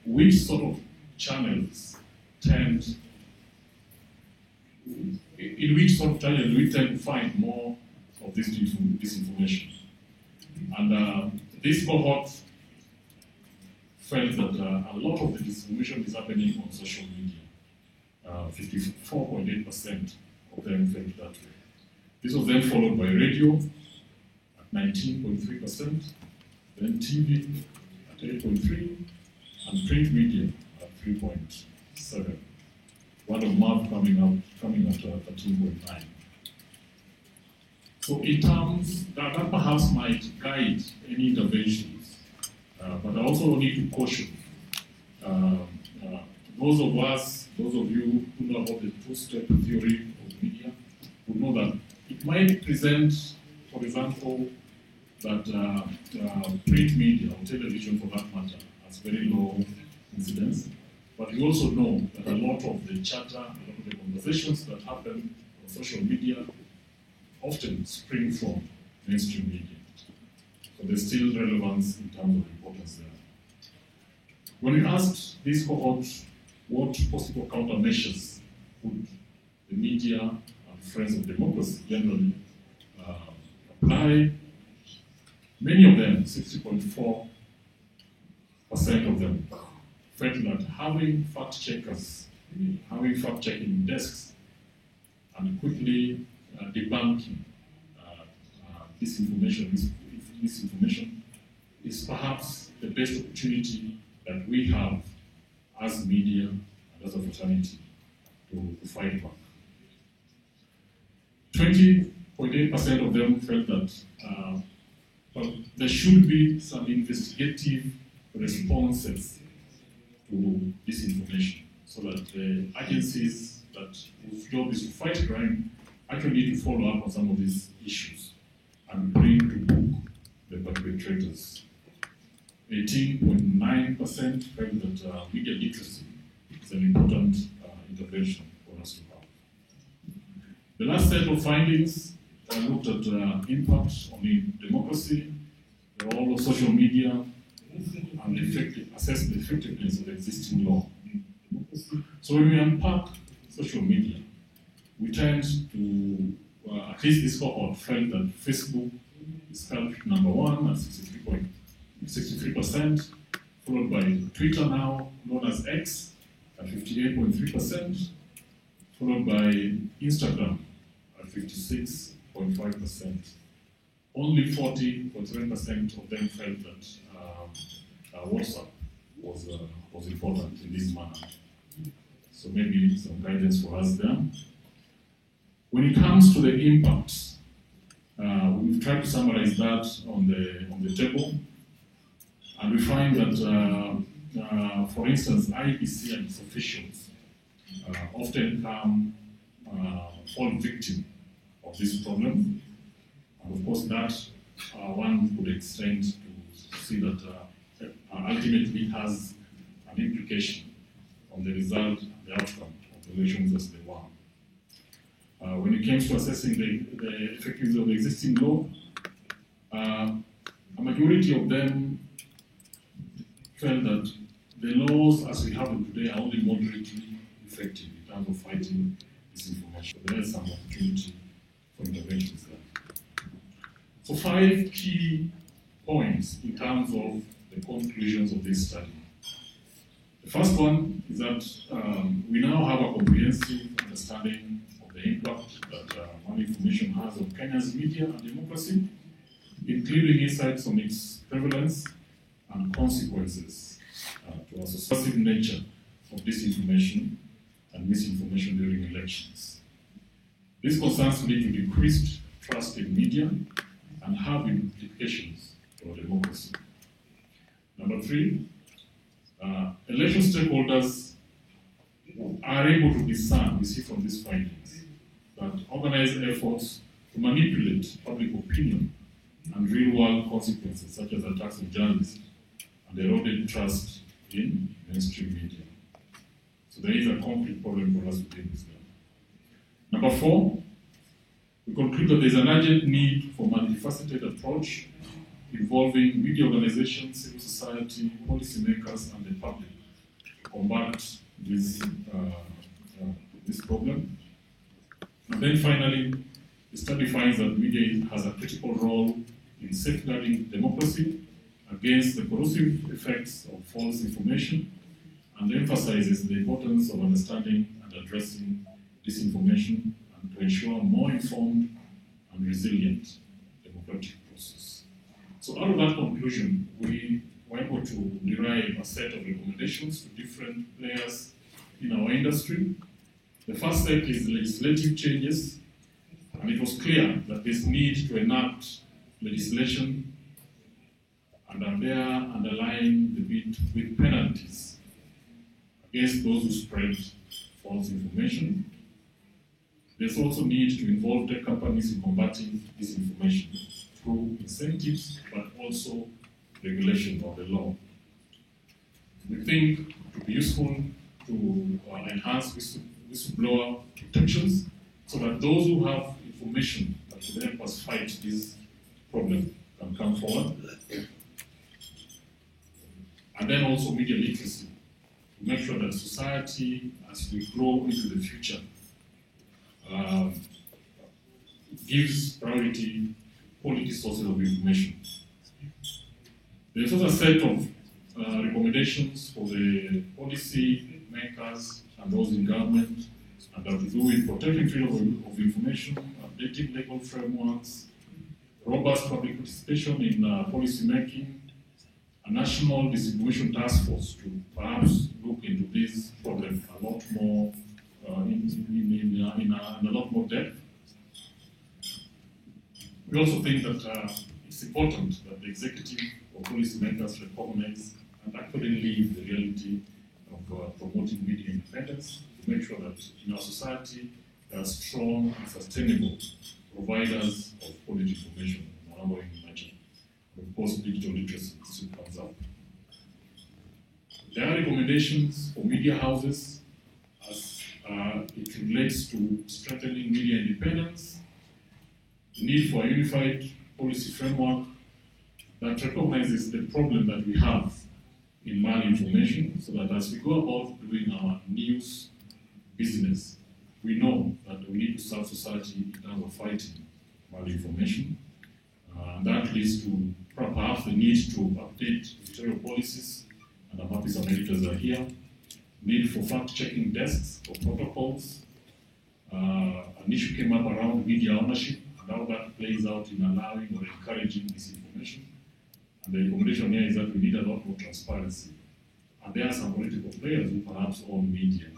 which sort of channels tend, in which sort of channels we tend to find more of this disinformation. And this cohort felt that a lot of the disinformation is happening on social media. 54.8% of them felt that way. This was then followed by radio at 19.3%, then TV at 8.3%, and print media at 3.7%. Word of mouth coming at 13.9%. So in terms, that perhaps might guide any interventions, but I also need to caution those of you who know about the two-step theory of media, would know that it might present, for example, that print media or television for that matter has very low incidence, but you also know that a lot of the chatter, a lot of the conversations that happen on social media often spring from mainstream media. So there's still relevance in terms of importance there. When we asked this cohort what possible countermeasures would the media and friends of democracy generally apply, many of them, 60.4% of them, felt that having fact-checkers, having fact-checking desks, and quickly debunking misinformation is perhaps the best opportunity that we have as media and as a fraternity to fight back. 20.8% of them felt that there should be some investigative responses to disinformation so that the agencies whose job is to fight crime actually need to follow up on some of these issues and bring to book the perpetrators. 18.9% felt that media literacy is an important intervention for us to have. The last set of findings looked at impact on democracy, the role of social media, and assess the effectiveness of the existing law. So when we unpack social media, we tend to, at least this cohort felt that Facebook is culprit number one at 63%, followed by Twitter now, known as X, at 58.3%, followed by Instagram at 56.5%. Only 40.7% of them felt that WhatsApp was important in this manner. So maybe some guidance for us there. When it comes to the impacts, we've tried to summarize that on the table, and we find that, for instance, IEBC and its officials often fall victim of this problem, and of course that one would extend to see that ultimately has an implication on the result and the outcome of the elections as they were. When it comes to assessing the effectiveness of the existing law, a majority of them felt that the laws as we have them today are only moderately effective in terms of fighting disinformation. There is some opportunity for interventions there. So 5 key points in terms of the conclusions of this study. The first one is that we now have a comprehensive understanding of the impact that malinformation has on Kenya's media and democracy, including insights on its prevalence and consequences to a subversive nature of disinformation and misinformation during elections. This concerns lead to decreased trust in media and have implications for democracy. Number 3, election stakeholders are able to discern, we see from these findings, that organized efforts to manipulate public opinion and real-world consequences, such as attacks on journalists, and eroded trust in mainstream media. So there is a concrete problem for us to deal with them. Number 4, we conclude that there is an urgent need for a multifaceted approach involving media organizations, civil society, policymakers, and the public to combat this problem. And then finally, the study finds that media has a critical role in safeguarding democracy against the corrosive effects of false information, and emphasizes the importance of understanding and addressing disinformation and to ensure more informed and resilient democratic processes. process. So out of that conclusion, we were able to derive a set of recommendations to different players in our industry. The first step is legislative changes, and it was clear that there's need to enact legislation and there underlying the bit with penalties against those who spread false information. There's also need to involve tech companies in combating disinformation through incentives, but also regulation of the law. We think it would be useful to enhance whistleblower protections so that those who have information that could help us fight this problem can come forward. And then also media literacy, to make sure that society, as we grow into the future, gives priority to quality sources of information. There's also a set of recommendations for the policy makers and those in government, and that to do with protecting freedom of information, updating legal frameworks, robust public participation in policy making, a national distribution task force to perhaps look into this problem a lot more in a lot more depth. We also think that it's important that the executive or policy makers recognize and actually live the reality of promoting media independence to make sure that in our society there are strong and sustainable providers of quality information in an ongoing nature. Of course, digital literacy still comes up. There are recommendations for media houses as it relates to strengthening media independence, the need for a unified policy framework that recognizes the problem that we have in malinformation, so that as we go about doing our news business, we know that we need to serve society in terms of fighting malinformation. That leads to perhaps the need to update editorial policies, and I'm happy some editors are here. Need for fact-checking desks or protocols. An issue came up around media ownership and how that plays out in allowing or encouraging disinformation. And the recommendation here is that we need a lot more transparency. And there are some political players who perhaps own media.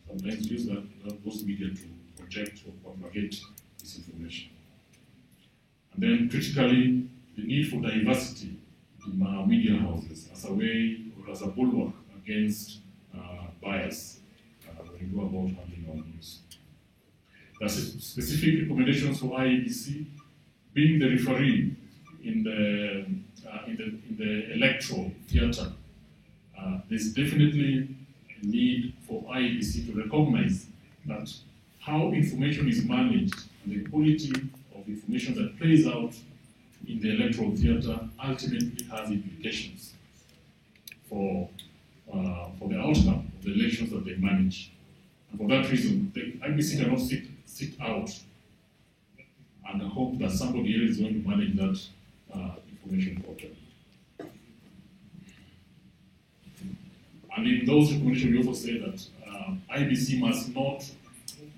Sometimes use those media to project or propagate disinformation. And then critically, the need for diversity in our media houses as a way or as a bulwark against bias when we go about handling our news. There's specific recommendations for IEBC, being the referee in the electoral theatre. There's definitely a need for IEBC to recognize that how information is managed and the quality of information that plays out in the electoral theatre ultimately has implications for the outcome of the elections that they manage. And for that reason, the IEBC cannot sit out and hope that somebody else is going to manage that information portal. And in those recommendations, we also say that IEBC must not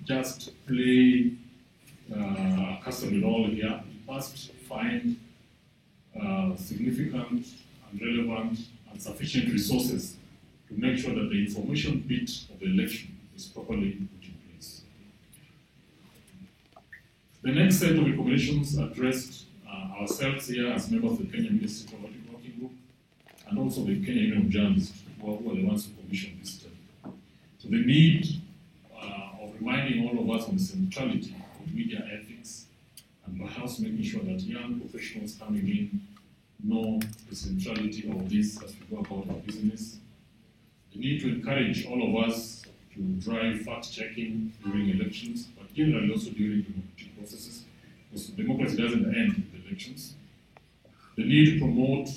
just play a customary role here. It must find significant and relevant and sufficient resources to make sure that the information bit of the election is properly put in place. The next set of recommendations addressed ourselves here as members of the Kenya Media Sector Working Group and also the Kenya Union of Journalists, who are the ones who commissioned this study. So the need of reminding all of us on the centrality of media ethics and perhaps making sure that young professionals coming in know the centrality of this as we go about our business. The need to encourage all of us to drive fact-checking during elections, but generally also during democratic processes, because democracy doesn't end with elections. The need to promote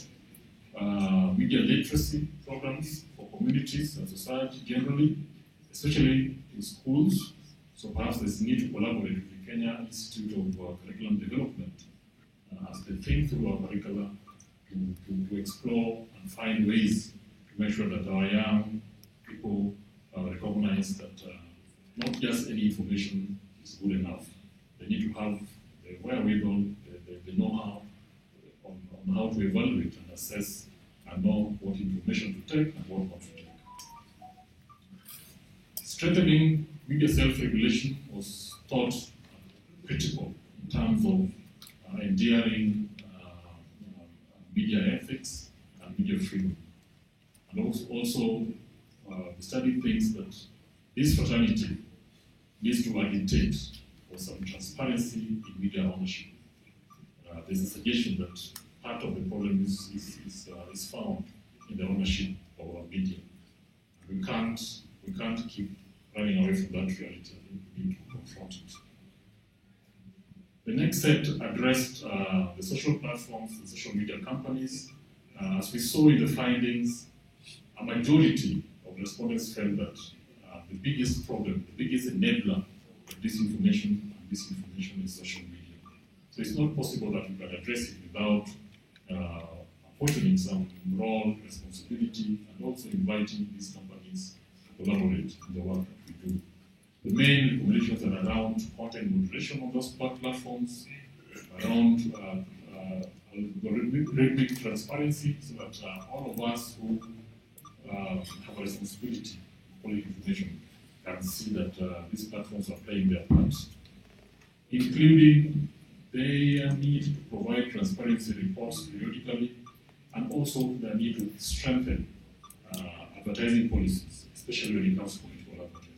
media literacy programs for communities and society generally, especially in schools. So perhaps there's a need to collaborate with the Kenya Institute of Curriculum Development as they think through our curricula to explore and find ways to make sure that our young people recognize that not just any information is good enough. They need to have the wherewithal, the know-how, on how to evaluate and assess and know what information to take and what not to take. Strengthening media self-regulation was thought critical in terms of endearing media ethics and media freedom. And also we studied things that this fraternity needs to agitate for some transparency in media ownership. There's a suggestion that part of the problem is found in the ownership of our media. We can't keep running away from that reality. We need to confront it. The next set addressed the social platforms, the social media companies. As we saw in the findings, a majority of respondents felt that the biggest problem, the biggest enabler of disinformation and disinformation is social media. So it's not possible that we can address it without apportioning some role, responsibility, and also inviting these companies to collaborate in the work that we do. The main recommendations are around content moderation on those platforms, around algorithmic transparency, so that all of us who have a responsibility for public information can see that these platforms are playing their part, including they need to provide transparency reports periodically, and also the need to strengthen advertising policies, especially when it comes to political advertising.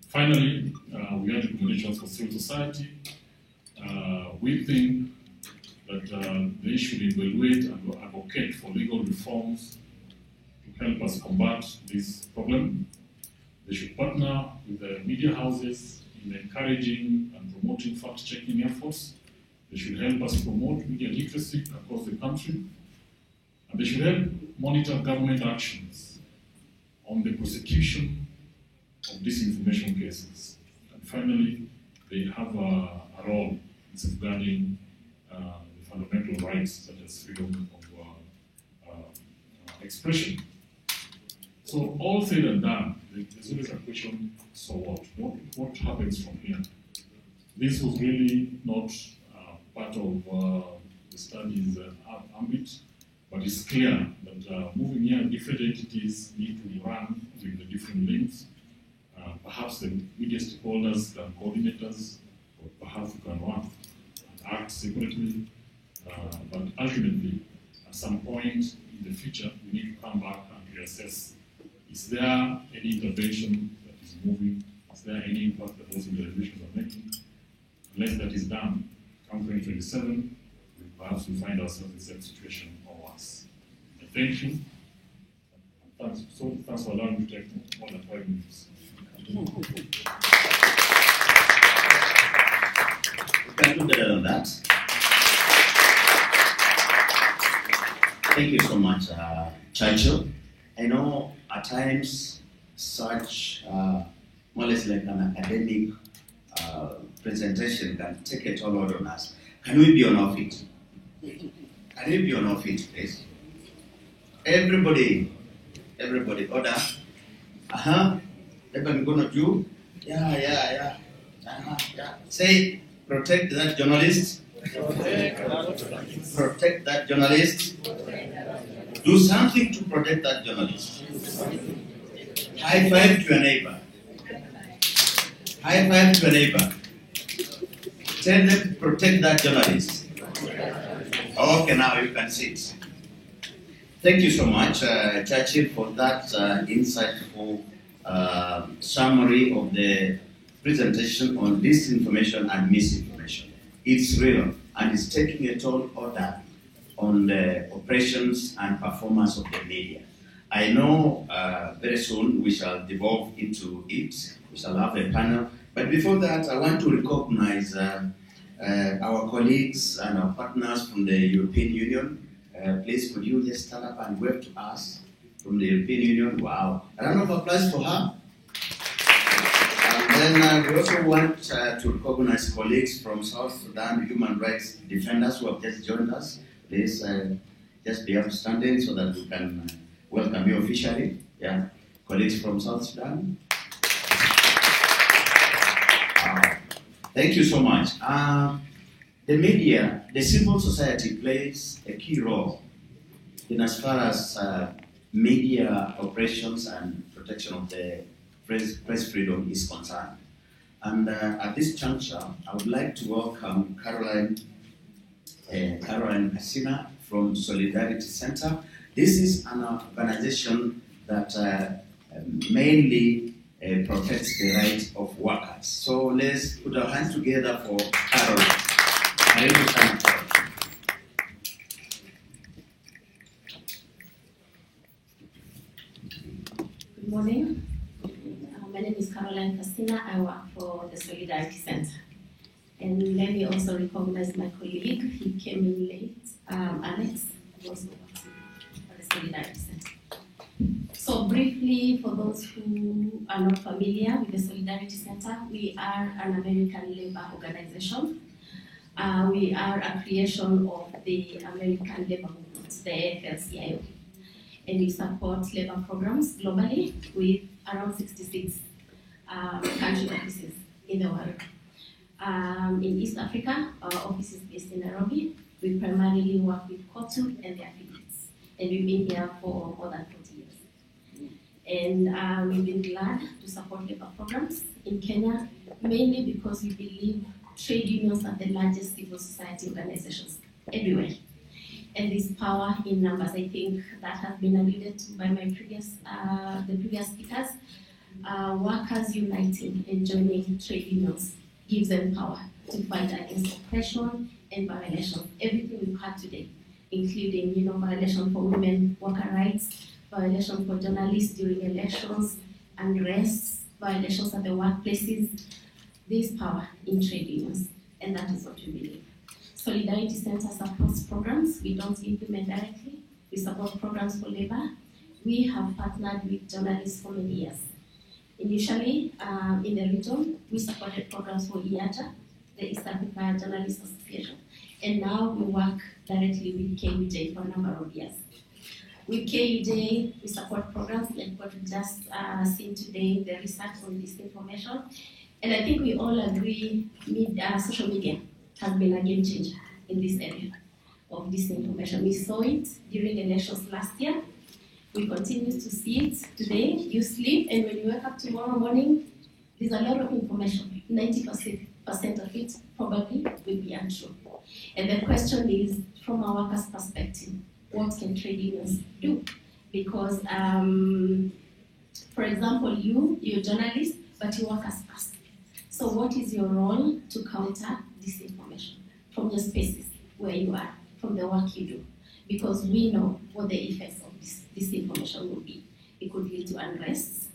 Finally, we had recommendations for civil society. We think that they should evaluate and advocate for legal reforms to help us combat this problem. They should partner with the media houses in encouraging and promoting fact-checking efforts. They should help us promote media literacy across the country. And they should help monitor government actions on the prosecution of disinformation cases. And finally, they have a role in safeguarding the fundamental rights such as freedom of expression. So all said and done, there's always a question, so what? What happens from here? This was really not part of the study's ambit, but it's clear that moving here, different entities need to run with the different links. Perhaps the media stakeholders can coordinate us, or perhaps we can run and act separately. But ultimately, at some point in the future, we need to come back and reassess. Is there any intervention that is moving? Is there any impact that those interventions are making? Unless that is done, come 2027, perhaps we find ourselves in the same situation or worse. Thank you. Thanks for allowing me to take more than 5 minutes. We can do better than that. Thank you so much, Churchill. I know at times such more or less like an academic presentation can take a toll on us. Can we be on our feet? Can we be on our feet, please? Everybody, order. Everybody gonna do? Yeah. Say, protect that journalist. Protect that journalist. Do something to protect that journalist. High five to your neighbor. High five to your neighbor. Tell them to protect that journalist. Okay, now you can sit. Thank you so much, Churchill, for that insightful summary of the presentation on disinformation and misinformation. It's real, and it's taking a toll on the operations and performance of the media. I know very soon we shall devolve into it. We shall have a panel. But before that, I want to recognize our colleagues and our partners from the European Union. Please, could you just stand up and wave to us from the European Union? Wow. A round of applause for her. And then we also want to recognize colleagues from South Sudan, human rights defenders who have just joined us. Please just be upstanding so that we can welcome you officially. Yeah, colleagues from South Sudan. Thank you so much. The media, the civil society plays a key role in as far as media operations and protection of the press freedom is concerned. And at this juncture, I would like to welcome Caroline Hasina from Solidarity Center. This is an organization that mainly protects the rights of workers. So let's put our hands together for Caroline. Good morning. My name is Caroline Castina. I work for the Solidarity Center. And let me also recognize my colleague. He came in late, Alex, who also works for the Solidarity Center. So briefly, for those who are not familiar with the Solidarity Center, we are an American labor organization. We are a creation of the American labor movement, the AFL-CIO. And we support labor programs globally with around 66 country offices in the world. In East Africa, our office is based in Nairobi. We primarily work with KOTU and their affiliates. And we've been here for more than 40 years. And we've been glad to support labor programs in Kenya, mainly because we believe trade unions are the largest civil society organizations everywhere. And this power in numbers, I think that has been alluded to by my previous speakers. Workers uniting and joining trade unions gives them power to fight against oppression and violation. Everything we've had today, including violation for women, worker rights, violation for journalists during elections, unrest, violations at the workplaces. There's power in trade unions, and that is what we believe. Solidarity Center supports programs. We don't implement directly. We support programs for labor. We have partnered with journalists for many years. Initially, in the region, we supported programs for IAJA, the East Africa Journalists Association. And now we work directly with KUJ for a number of years. With KUJ, we support programs like what we just seen today, the research on disinformation. And I think we all agree social media has been a game changer in this area of disinformation. We saw it during elections last year. We continue to see it today. You sleep, and when you wake up tomorrow morning, there's a lot of information. 90% of it probably will be untrue. And the question is, from a worker's perspective, what can trade unions do? Because, for example, you're a journalist, but you work as us. So what is your role to counter disinformation from your spaces where you are, from the work you do? Because we know what the effects of disinformation will be. It could lead to unrest.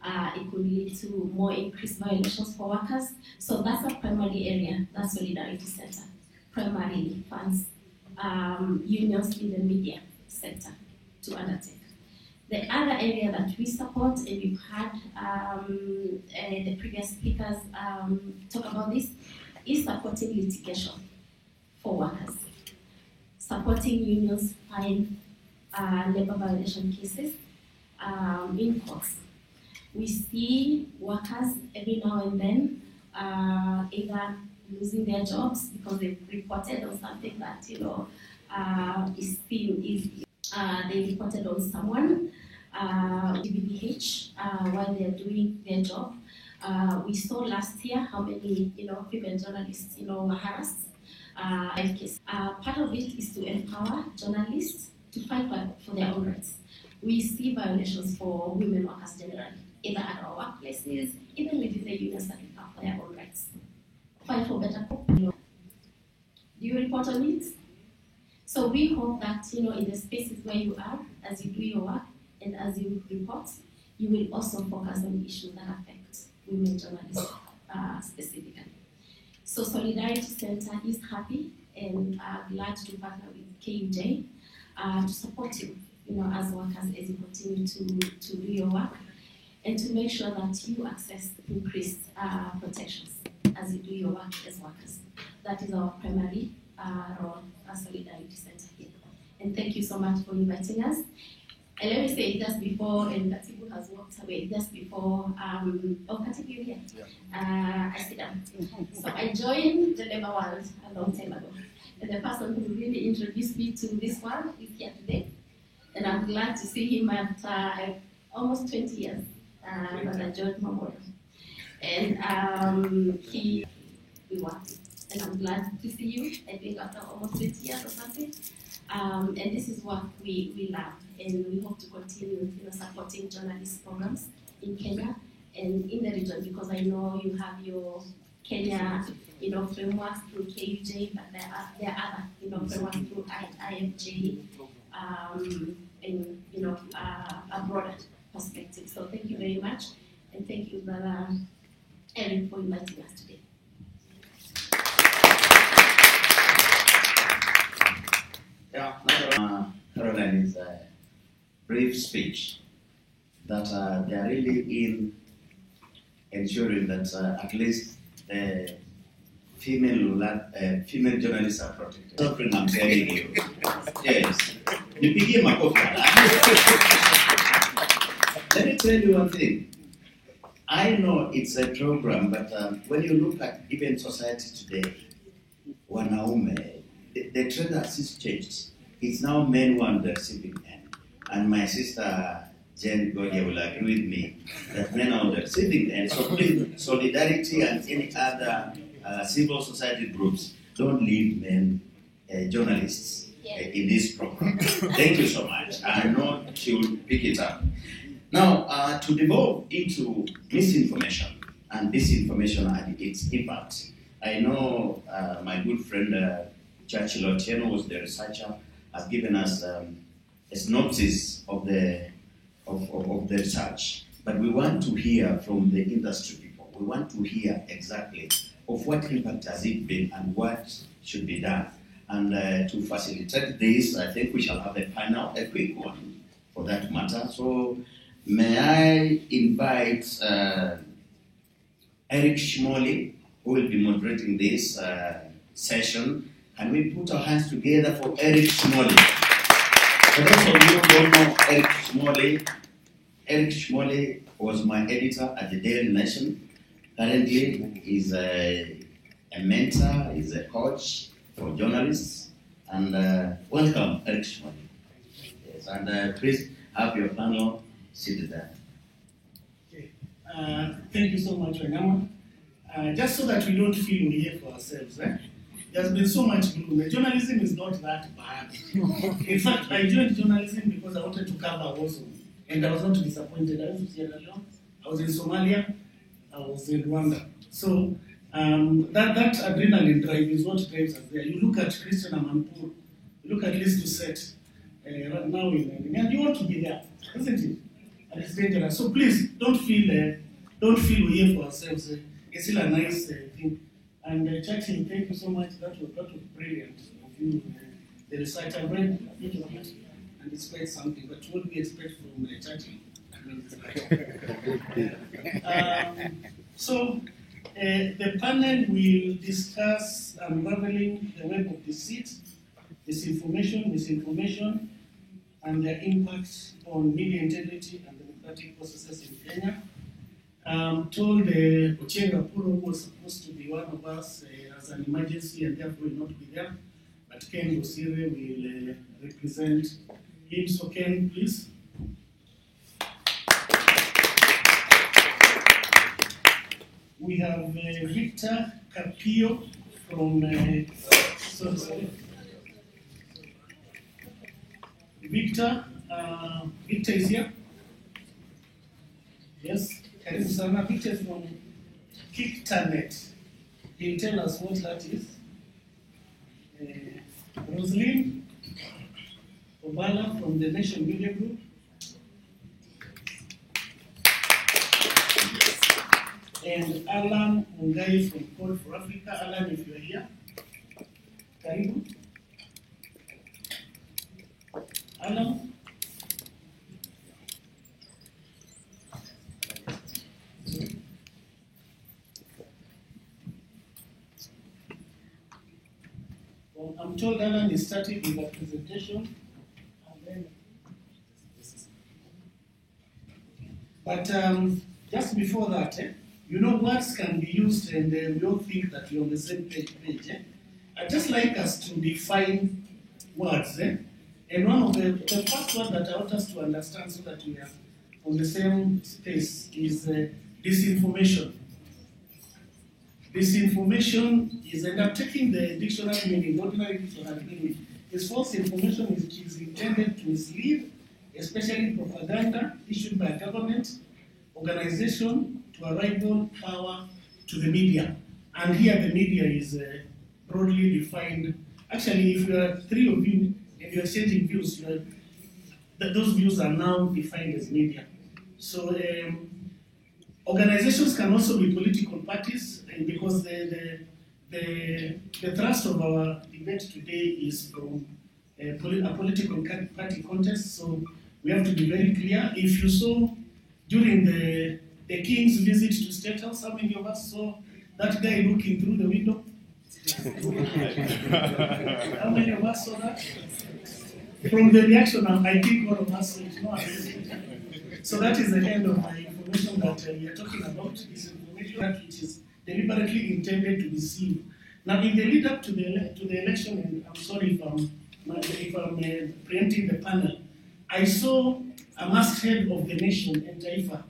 It could lead to more increased violations for workers. So that's a primary area that Solidarity Center primarily funds unions in the media sector to undertake. The other area that we support, and we've had the previous speakers talk about this, is supporting litigation for workers. Supporting unions file labor violation cases in courts. We see workers every now and then either losing their jobs because they've reported on something that is they reported on someone, DBH, while they're doing their job. We saw last year how many female journalists were harassed. Part of it is to empower journalists to fight for their own rights. We see violations for women workers generally, either at our workplaces, even within the unions that we have for their own rights. Fight for better pay. Do you report on it? So we hope that in the spaces where you are, as you do your work and as you report, you will also focus on issues that affect women journalists specifically. So Solidarity Center is happy and glad to partner with KUJ to support you, as workers as you continue to do your work, and to make sure that you access increased protections as you do your work as workers. That is our primary role as Solidarity Center here. And thank you so much for inviting us. And let me say just before, and Katibu has walked away, just before, Katibu here, I sit down. So I joined the labor world a long time ago. And the person who really introduced me to this world is here today. And I'm glad to see him after almost 20 years, Brother George Memorial. And we worked. And I'm glad to see you, I think after almost 20 years or something. And this is what we love. And we hope to continue supporting journalist programs in Kenya and in the region, because I know you have your Kenya frameworks through KUJ, but there are other frameworks through IFJ in a broader perspective. So thank you very much, and thank you, Brother Eric, for inviting us today. Yeah, Caroline's brief speech that they are really in ensuring that at least female journalists are protected. Suffering, I'm telling you. Yes. Nipigie makofi. Let me tell you one thing. I know it's a program, but when you look at even society today, wanaume, the trend has changed. It's now men who are on the receiving end. And my sister Jen Godia will agree with me that men are on the receiving end. So please, Solidarity and any other civil society groups, don't leave men journalists in this program. Thank you so much. I know she will pick it up. Now, to devolve into misinformation and disinformation and its impact, I know my good friend Churchill Otieno was the researcher, has given us a synopsis of the research. But we want to hear from the industry people. We want to hear exactly of what impact has it been and what should be done. And to facilitate this, I think we shall have a panel, a quick one for that matter. So may I invite Eric Shmoli, who will be moderating this session. Can we put our hands together for Eric Shmoli? For those of you who don't know Eric Shmoli was my editor at the Daily Nation. Currently, he's a mentor, he's a coach for journalists. And welcome, Eric Shmoli. Yes, and please have your panel seated there. Okay. Thank you so much, Wanyama. Just so that we don't feel we here for ourselves, there's been so much gloom. Journalism is not that bad. In fact, I joined journalism because I wanted to cover also, and I was not disappointed. I was in Sierra Leone, I was in Somalia, I was in Rwanda. So that adrenaline drive is what drives us there. You look at Christian Amanpour, you look at Liz Doucette, right now and you want to be there, isn't it? And it's dangerous. So please don't feel we're here for ourselves. It's still a nice thing. And Churchill, thank you so much. That was brilliant of you. The research I read a bit of it, and it's quite something. But what we expect from Churchill? I mean, so the panel will discuss unraveling the web of deceit, misinformation, and their impacts on media integrity and democratic processes in Kenya. I'm told Ochenga Puro was supposed to be one of us as an emergency and therefore will not be there, but Ken Osire will represent him. So Ken, please. We have Victor Capillo from Victor is here. Yes. Karibu sana. Victor is from Kiktanet. He'll tell us what that is. Rosaline Obala from the Nation Media Group. And Alan Mungai from Call for Africa. Alan, if you are here. Karibu. Alan. Well, I'm told Alan is starting with a presentation. But just before that, You know, words can be used and we all think that we're on the same page. I'd just like us to define words. And one of the first word that I want us to understand so that we are on the same space is disinformation. Disinformation is, and I'm taking the dictionary meaning, ordinary dictionary meaning, is false information which is intended to mislead, especially propaganda issued by a government, organization to a rival power to the media. And here the media is broadly defined. Actually, if you are three of you and you are exchanging views, those views are now defined as media. So organizations can also be political parties, because the thrust of our debate today is from a political party context. So we have to be very clear. If you saw during the King's visit to State House, how many of us saw that guy looking through the window? How many of us saw that? From the reaction, I think all of us saw it. No, so that is the end of my information that we are talking about. This information which is deliberately intended to deceive. Now, in the lead up to the election, and I'm sorry if I'm preempting the panel, I saw a masthead of the nation and Taifa,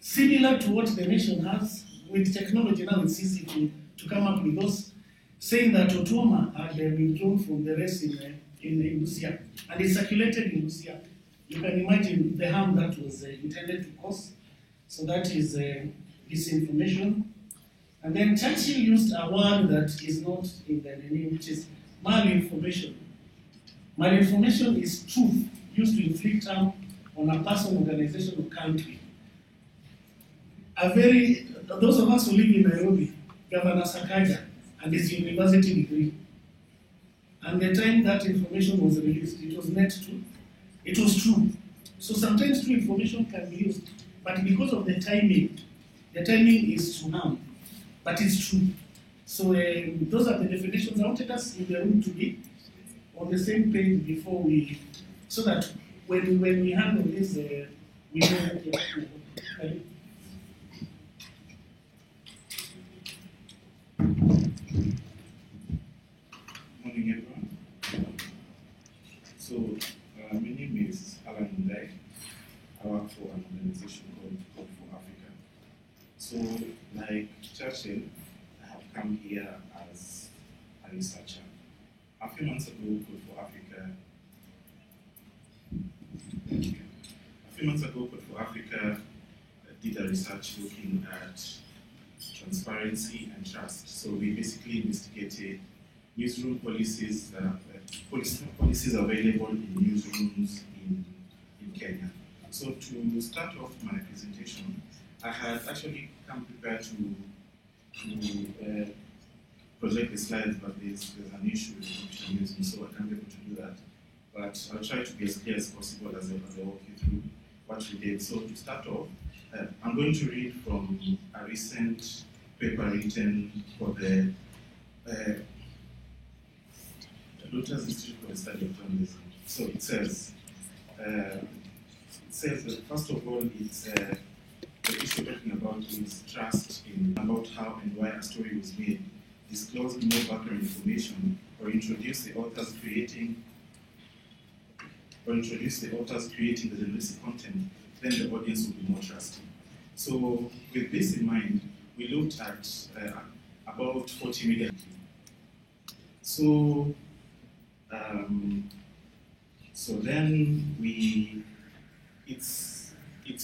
similar to what the nation has. With technology now, it's easy to come up with those, saying that Otuoma had withdrawn from the race in Busia, and it circulated in Busia. You can imagine the harm that was intended to cause. So that is disinformation. And then Churchill used a word that is not in the name, which is malinformation. Malinformation is truth used to inflict harm on a person, organization, or country. Those of us who live in Nairobi, Governor Sakaja and his university degree. And the time that information was released, it was not true. It was true. So sometimes true information can be used, but because of the timing is to harm, but it's true. So those are the definitions. I wanted us in the room to be on the same page before we, so that when we handle this, we know what we're talking about. Morning, everyone. So, my name is Alan Ndai. I work for an organization called Code for Africa. So, like Churchill, I have come here as a researcher. A few months ago, Code for Africa did a research looking at transparency and trust. So we basically investigated newsroom policies, policies available in newsrooms in Kenya. So to start off my presentation, I had actually come prepared to project the slides, but there's an issue with computer using, so I can't be able to do that. But I'll try to be as clear as possible as I walk you through what we did. So to start off, I'm going to read from a recent paper written for the Reuters Institute for the Study of Journalism. So it says that first of all, it's the issue we're talking about is trust in about how and why a story was made, disclose more background information, or introduce the authors creating the journalistic content, then the audience will be more trusting. So with this in mind, we looked at about 40 media. So then it's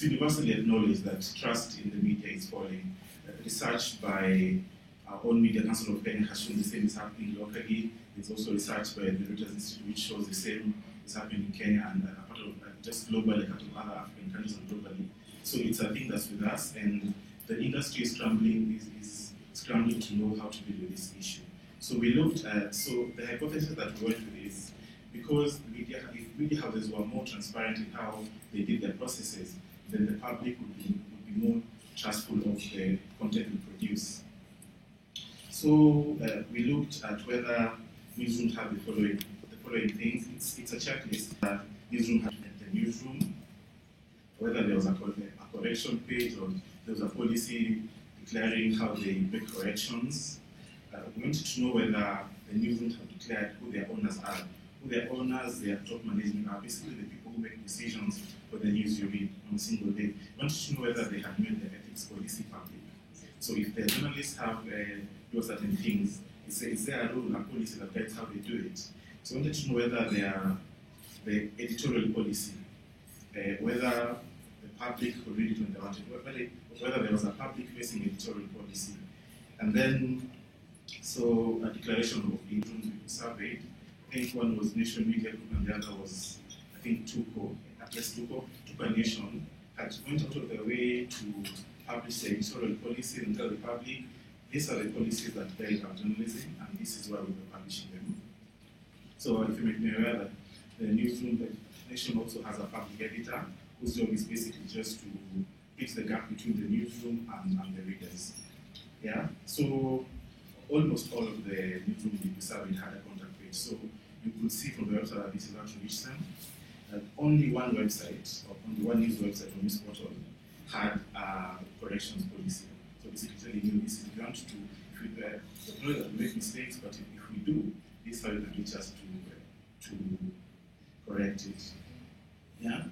universally acknowledged that trust in the media is falling. Research by our own Media Council of Kenya has shown the same is happening locally. It's also research by the Reuters Institute which shows the same is happening in Kenya and a part of just globally, a part of other African countries and globally. So it's a thing that's with us, and the industry is scrambling to know how to deal with this issue. So we looked at, so the hypothesis that we went with is because if media houses were more transparent in how they did their processes, then the public would be more trustful of the content we produce. So we looked at whether newsrooms have the following things. It's a checklist newsroom had the newsroom, whether there was a correction page or there was a policy declaring how they make corrections. We wanted to know whether the newsrooms have declared who their owners are. Who their owners, their top management are basically the people who make decisions for the news you read on a single day. We wanted to know whether they had made the ethics policy public. So if the journalists have do certain things, is there a rule, a policy that guides how they do it? So we wanted to know whether the editorial policy, whether the public could read it when they wanted, whether there was a public-facing editorial policy. And then, so a declaration of newsrooms we surveyed. I think one was Nation Media Group and the other was, I think, Tuko, at least Tuko Nation, had went out of their way to publish the editorial policy and tell the public, these are the policies that guide our journalism, and this is why we were publishing them. So if you make me aware that the newsroom, the Nation also has a public editor, whose job is basically just to bridge the gap between the newsroom and the readers. Yeah, so almost all of the newsrooms we surveyed had a contact page. So you could see from the website that this is how to reach them. Only one website, or only one news website or news portal had a corrections policy. So basically telling you this is if you want to, if we know that we make mistakes, but if we do, this is how you can reach us to correct it. Yeah.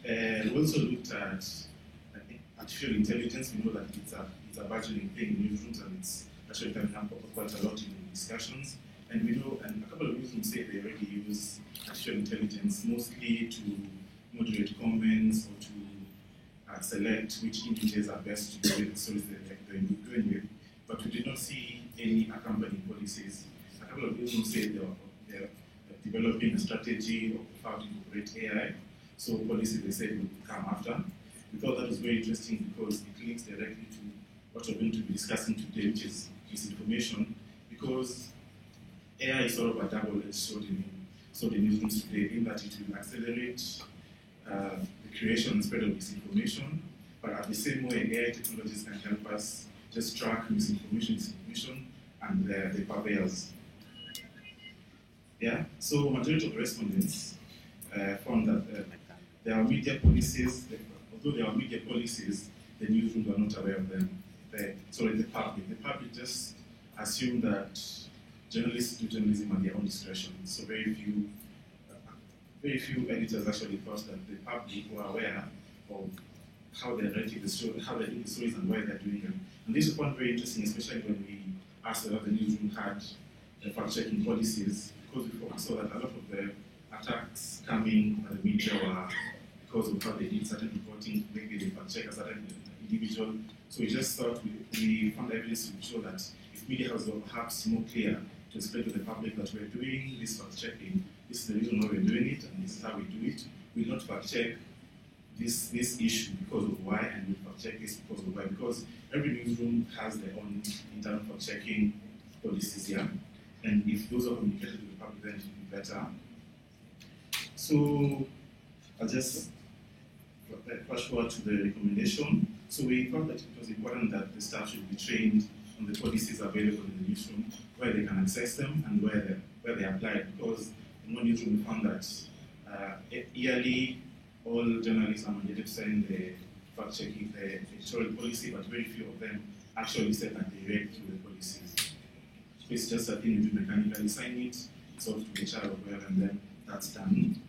We also looked at artificial intelligence. We know that it's a burgeoning thing in newsrooms, and it's actually coming up quite a lot in discussions. And we know, and a couple of newsrooms say they already use artificial intelligence mostly to moderate comments or to select which images are best to create the stories they're doing with. But we did not see any accompanying policies. A couple of newsrooms say they're developing a strategy of how to incorporate AI. So policy they said would come after. We thought that was very interesting because it links directly to what we're going to be discussing today, which is misinformation, because AI is sort of a double-edged sword in newsrooms today, in that it will accelerate the creation and spread of misinformation, but at the same way, AI technologies can help us just track misinformation, and the purveyors. Yeah, so majority of the respondents found that there are media policies, although there are media policies, the newsrooms are not aware of them. The public just assume that journalists do journalism at their own discretion. So very few editors actually thought that the public were aware of how they're writing the story, how they're doing the stories, and why they're doing them. And this was found very interesting, especially when we asked whether the newsroom had fact-checking policies, because we saw that a lot of the attacks coming at the media were because of how they did certain reporting. Maybe they fact-check a certain individual. So we just thought we found evidence to show that if media was perhaps more clear to explain to the public that we're doing this fact-checking, this is the reason why we're doing it, and this is how we do it. We'll not fact-check this issue because of why, and we'll fact-check this because of why. Because every newsroom has their own internal fact-checking policies here, and if those are communicated to the public, then it will be better. So I'll just flash forward to the recommendation. So we thought that it was important that the staff should be trained on the policies available in the newsroom, where they can access them and where they apply. Because in one newsroom we found that yearly all journalists are mandated to sign the fact-checking, the editorial policy, but very few of them actually said that they read through the policies. So it's just a thing you do mechanically, sign it, it's off to HR or wherever, and then that's done.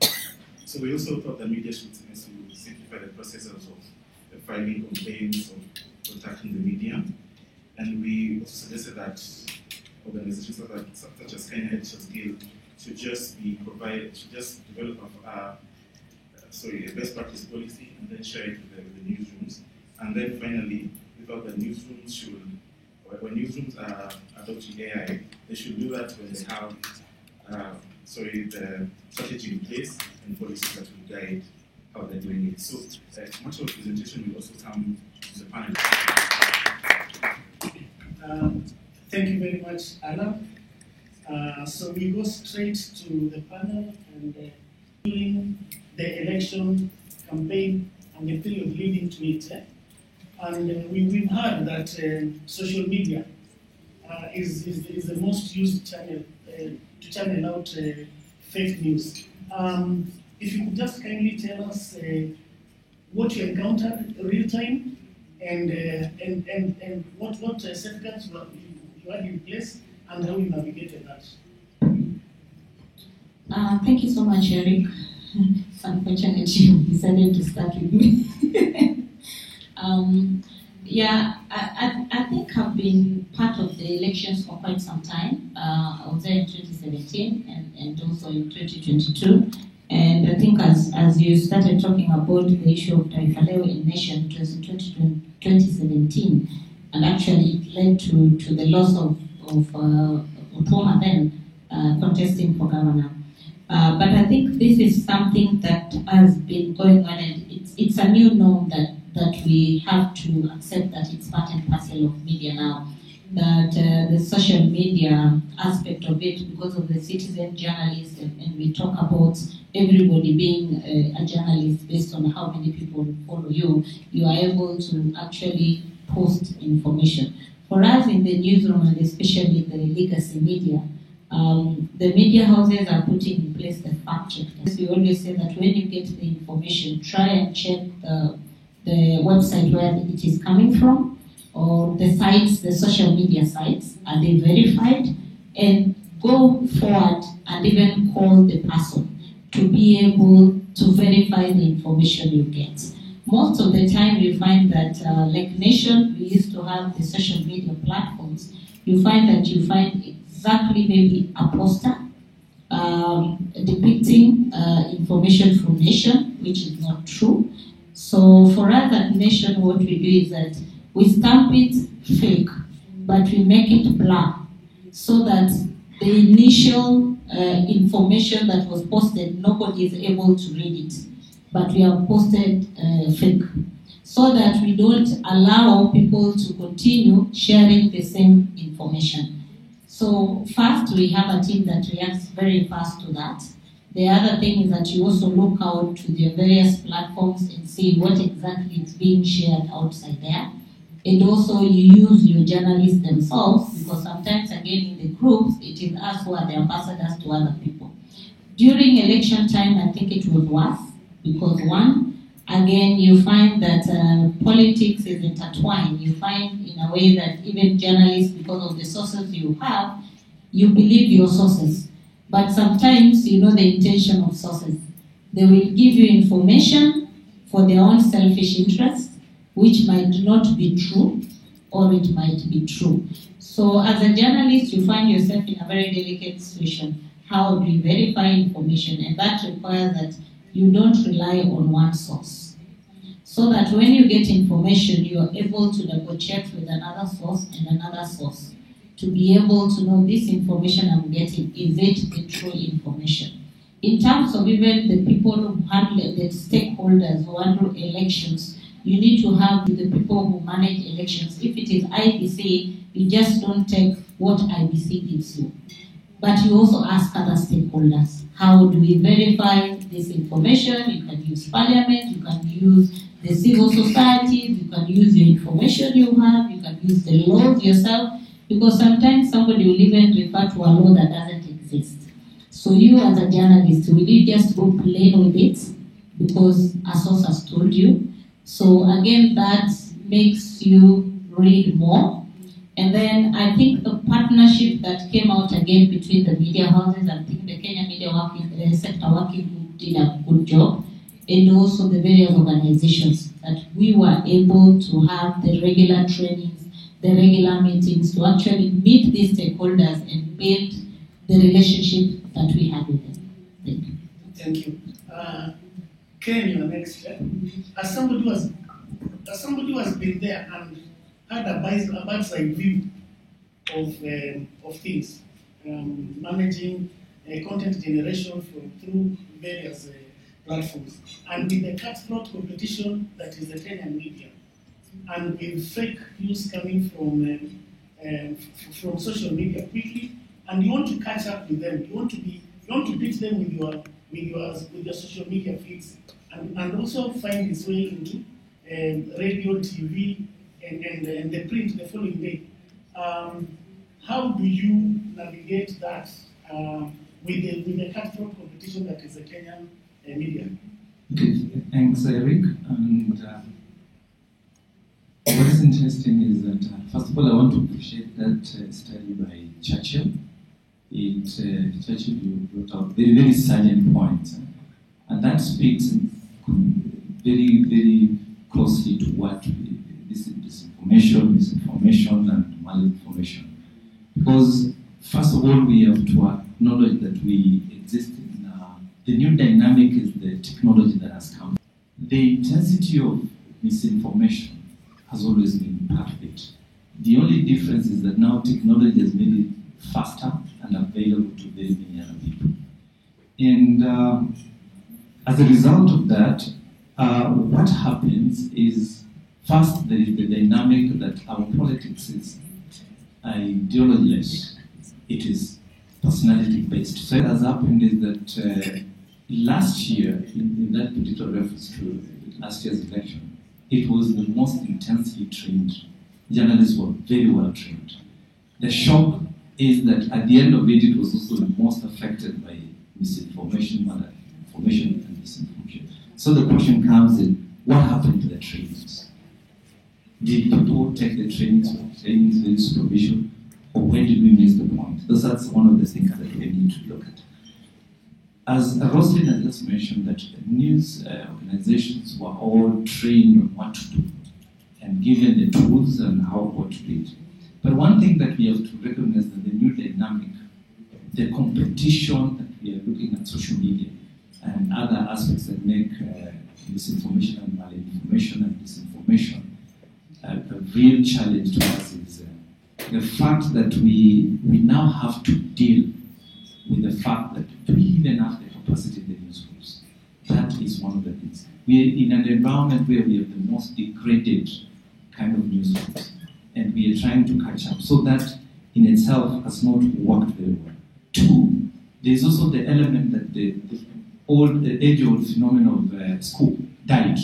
So we also thought that media should simplify the processes of filing complaints or contacting the media. And we also suggested that organizations such as Kenya Editors Guild should just develop a best practice policy and then share it with the newsrooms. And then finally, we thought that newsrooms should, when newsrooms are adopting AI, they should do that when they have the strategy in place and policies that will guide how they're doing it. So much of the presentation will also come to the panel. Thank you very much, Anna. So we go straight to the panel, and during the election campaign and the period leading to it, and we've heard that social media is the most used channel to channel out fake news. If you could just kindly tell us what you encountered real time and what safeguards you had in place and how you navigated that. Thank you so much, Eric. It's unfortunate you decided to start with me. I think I've been part of the elections for quite some time. I was there in 2017 and also in 2022. And I think as you started talking about the issue of Taifa Leo in Nation, it was in 2017. And actually it led to the loss of Otuoma then contesting for governor. But I think this is something that has been going on, and it's a new norm that we have to accept that it's part and parcel of media now. That the social media aspect of it, because of the citizen journalist, and we talk about everybody being a journalist based on how many people follow you, you are able to actually post information. For us in the newsroom, and especially the legacy media, the media houses are putting in place the fact check. We always say that when you get the information, try and check the website where it is coming from, or the sites, the social media sites, are they verified? And go forward and even call the person to be able to verify the information you get. Most of the time you find that, like Nation, we used to have the social media platforms, you find exactly maybe a poster depicting information from Nation, which is not true. So for us at Nation, what we do is that we stamp it fake, but we make it blur, so that the initial information that was posted, nobody is able to read it, but we have posted fake, so that we don't allow people to continue sharing the same information. So first, we have a team that reacts very fast to that. The other thing is that you also look out to the various platforms and see what exactly is being shared outside there. And also you use your journalists themselves, because sometimes again in the groups, it is us who are the ambassadors to other people. During election time, I think it was worse, because one, again, you find that politics is intertwined. You find in a way that even journalists, because of the sources you have, you believe your sources. But sometimes you know the intention of sources. They will give you information for their own selfish interest, which might not be true, or it might be true. So as a journalist, you find yourself in a very delicate situation. How do you verify information? And that requires that you don't rely on one source. So that when you get information, you are able to double check with another source and another source to be able to know this information I'm getting, is it the true information? In terms of even the people who handle, the stakeholders who handle elections, you need to have the people who manage elections. If it is IBC, you just don't take what IBC gives you. But you also ask other stakeholders, how do we verify this information? You can use parliament, you can use the civil society, you can use the information you have, you can use the laws yourself, because sometimes somebody will even refer to a law that doesn't exist. So you as a journalist, will you just go plain with it because a source has told you? So again, that makes you read more. And then I think the partnership that came out again between the media houses, I think the Kenya Media Sector Working Group did a good job, and also the various organizations, that we were able to have the regular trainings, the regular meetings to actually meet these stakeholders and build the relationship that we have with them. Thank you. Thank you. Ken, you're next. As somebody who has been there and had a bird's eye view of things, managing content generation through various platforms, and with the cutthroat competition that is the Kenyan media, and with fake news coming from social media quickly, and you want to catch up with them. You want to beat them with your social media feeds, and also find its way into radio, TV, and the print the following day. How do you navigate that with the cutthroat competition that is the Kenyan media? Okay, thanks, Eric. And interesting is that, first of all, I want to appreciate that study by Churchill. Churchill brought out very, very salient points, and that speaks very, very closely to what disinformation, misinformation, and malinformation. Because, first of all, we have to acknowledge that we exist in the new dynamic is the technology that has come. The intensity of misinformation has always been part of it. The only difference is that now technology has made it faster and available to very many other people. And as a result of that, what happens is, first, there is the dynamic that our politics is ideologyless. It is personality-based. So what has happened is that last year, in that particular reference to last year's election, it was the most intensely trained. Journalists were very well trained. The shock is that at the end of it, it was also the most affected by misinformation, malinformation, and disinformation. So the question comes in, what happened to the trainings? Did people take the trainings for trainings very superficial, or when did we miss the point? That's one of the things that we need to look at. As Roslyn has just mentioned, that news organizations were all trained on what to do and given the tools and what to do it. But one thing that we have to recognize is that the new dynamic, the competition that we are looking at social media and other aspects that make misinformation and malinformation and disinformation a real challenge to us is the fact that we now have to deal with the fact that do we even have the capacity in the newsrooms? That is one of the things. We are in an environment where we have the most degraded kind of newsrooms, and we are trying to catch up. So that in itself has not worked very well. Two, there's also the element that the age-old phenomenon of school died.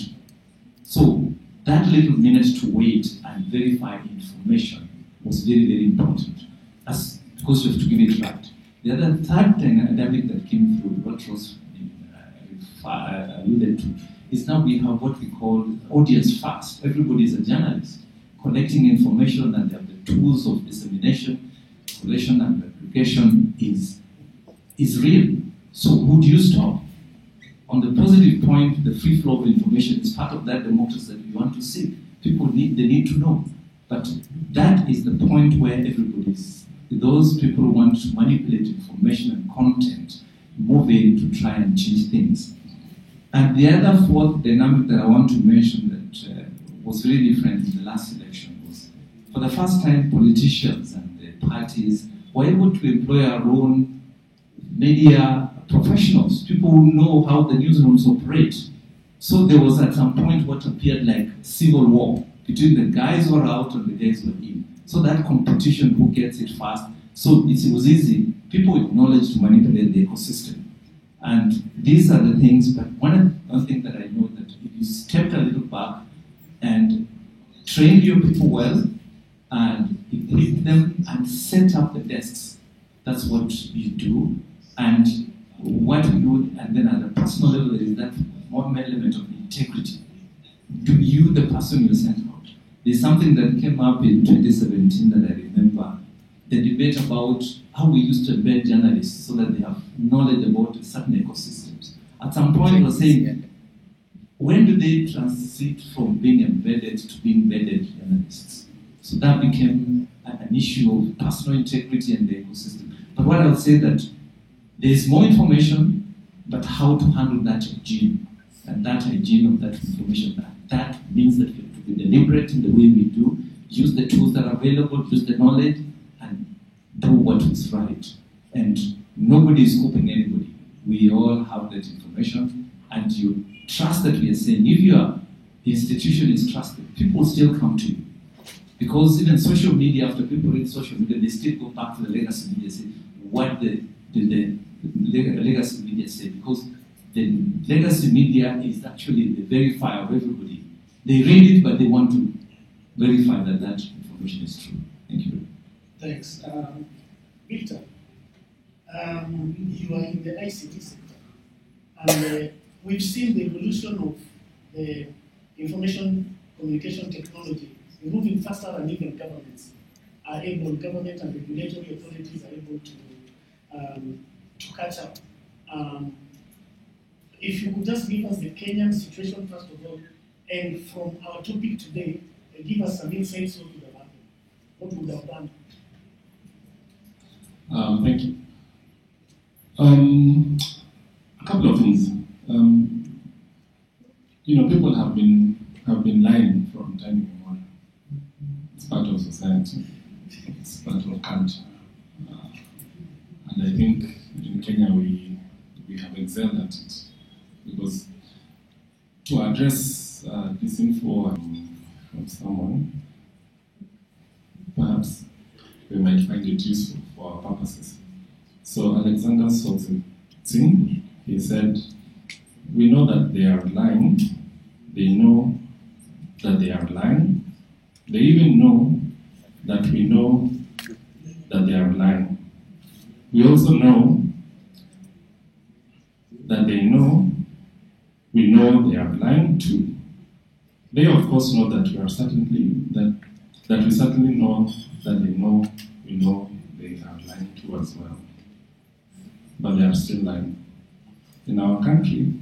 So that little minute to wait and verify information was very, very important, because you have to give it right. The other third dynamic that came through, what Ross alluded to, is now we have what we call audience fast. Everybody is a journalist, collecting information, and they have the tools of dissemination, collection, and replication is real. So who do you stop? On the positive point, the free flow of information is part of that democracy that we want to see. People need to know. But that is the point where those people who want to manipulate information and content move in to try and change things. And the other fourth dynamic that I want to mention that was really different in the last election was, for the first time, politicians and the parties were able to employ our own media professionals, people who know how the newsrooms operate. So there was at some point what appeared like civil war between the guys who are out and the guys who are in. So that competition, who gets it fast, so it was easy. People with knowledge to manipulate the ecosystem. And these are the things, but one thing that I know that if you stepped a little back and trained your people well and equip them and set up the desks, that's what you do. And what you do, and then at a personal level, there is that one element of integrity. Do you, the person you sent out? There's something that came up in 2017 that I remember, the debate about how we used to embed journalists so that they have knowledge about certain ecosystems. At some point, we were saying, when do they transit from being embedded to being embedded journalists? So that became an issue of personal integrity and the ecosystem. But what I would say that there is more information, but how to handle that hygiene, and that hygiene of that information, that means that we have to be deliberate in the way we do, use the tools that are available, use the knowledge, and do what is right. And nobody is copying anybody. We all have that information, and you trust that we are saying, if your institution is trusted, people still come to you. Because even social media, after people read social media, they still go back to the legacy media and say, what the legacy media say, because the legacy media is actually the verifier of everybody. They read it, but they want to verify that that information is true. Thank you. Thanks. Victor, you are in the ICT sector, and we've seen the evolution of the information communication technology is moving faster than even government and regulatory authorities are able to catch up. If you could just give us the Kenyan situation first of all, and from our topic today, give us some insights what would have happened, what would have done. Thank you. A couple of things. People have been lying from time immemorial. It's part of society. It's part of culture. And I think in Kenya we have excelled at it, because to address this info from someone, perhaps we might find it useful for our purposes. So Alexander Solzhenitsyn, he said, we know that they are lying. They know that they are lying. They even know that we know that they are lying. We also know that they know we know they are lying too. They of course know that we are certainly that we certainly know that they know we know they are lying too as well. But they are still lying. In our country,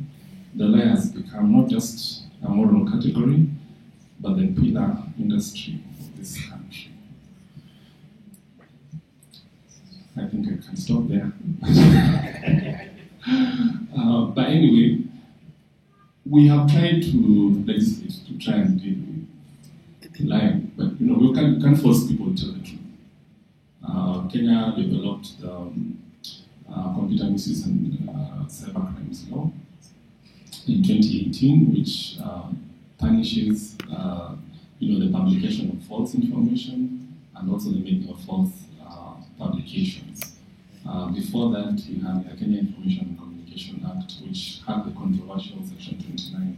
the lie has become not just a moral category, but the pillar industry of this country. I think I can stop there. But anyway, we have tried to legislate to try and deal with lying, but we can't force people to tell the truth. Kenya developed the Computer Misuse and Cyber Crimes Law in 2018, which punishes the publication of false information and also the making of false publications. Before that, we had the Kenya Information and Communication Act, which had the controversial Section 29,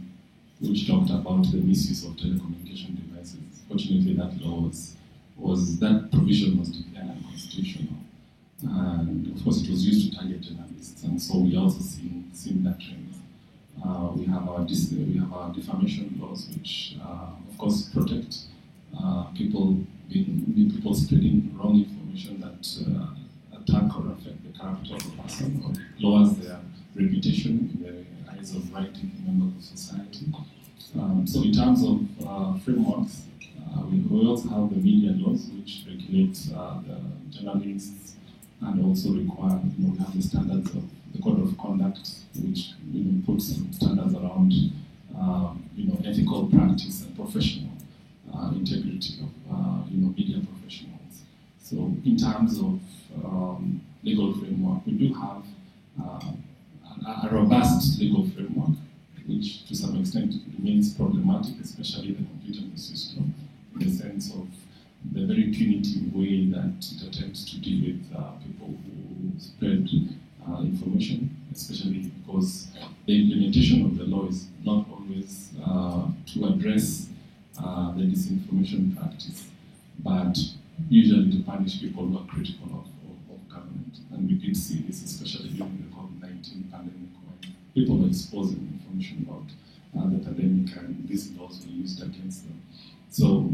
which talked about the misuse of telecommunication devices. Fortunately, that law that provision was declared unconstitutional. And of course, it was used to target journalists, and so we also seen similar trends. We have our defamation laws, which of course protect people spreading wrong information that attack or affect the character of a person or lowers their reputation in the eyes of right-thinking members of society. So in terms of frameworks, we also have the media laws, which regulate the journalists and also require, we have the standards of the code of conduct, which puts standards around ethical practice and professional integrity of media professionals. So in terms of legal framework, we do have a robust legal framework, which to some extent remains problematic, especially the computer misuse law, in the sense of the very punitive way that it attempts to deal with people who spread information, especially because the implementation of the law is not always to address the disinformation practice, but usually to punish people who are critical of government. And we did see this, especially during the COVID-19 pandemic, when people were exposing information about the pandemic, and these laws were used against them. So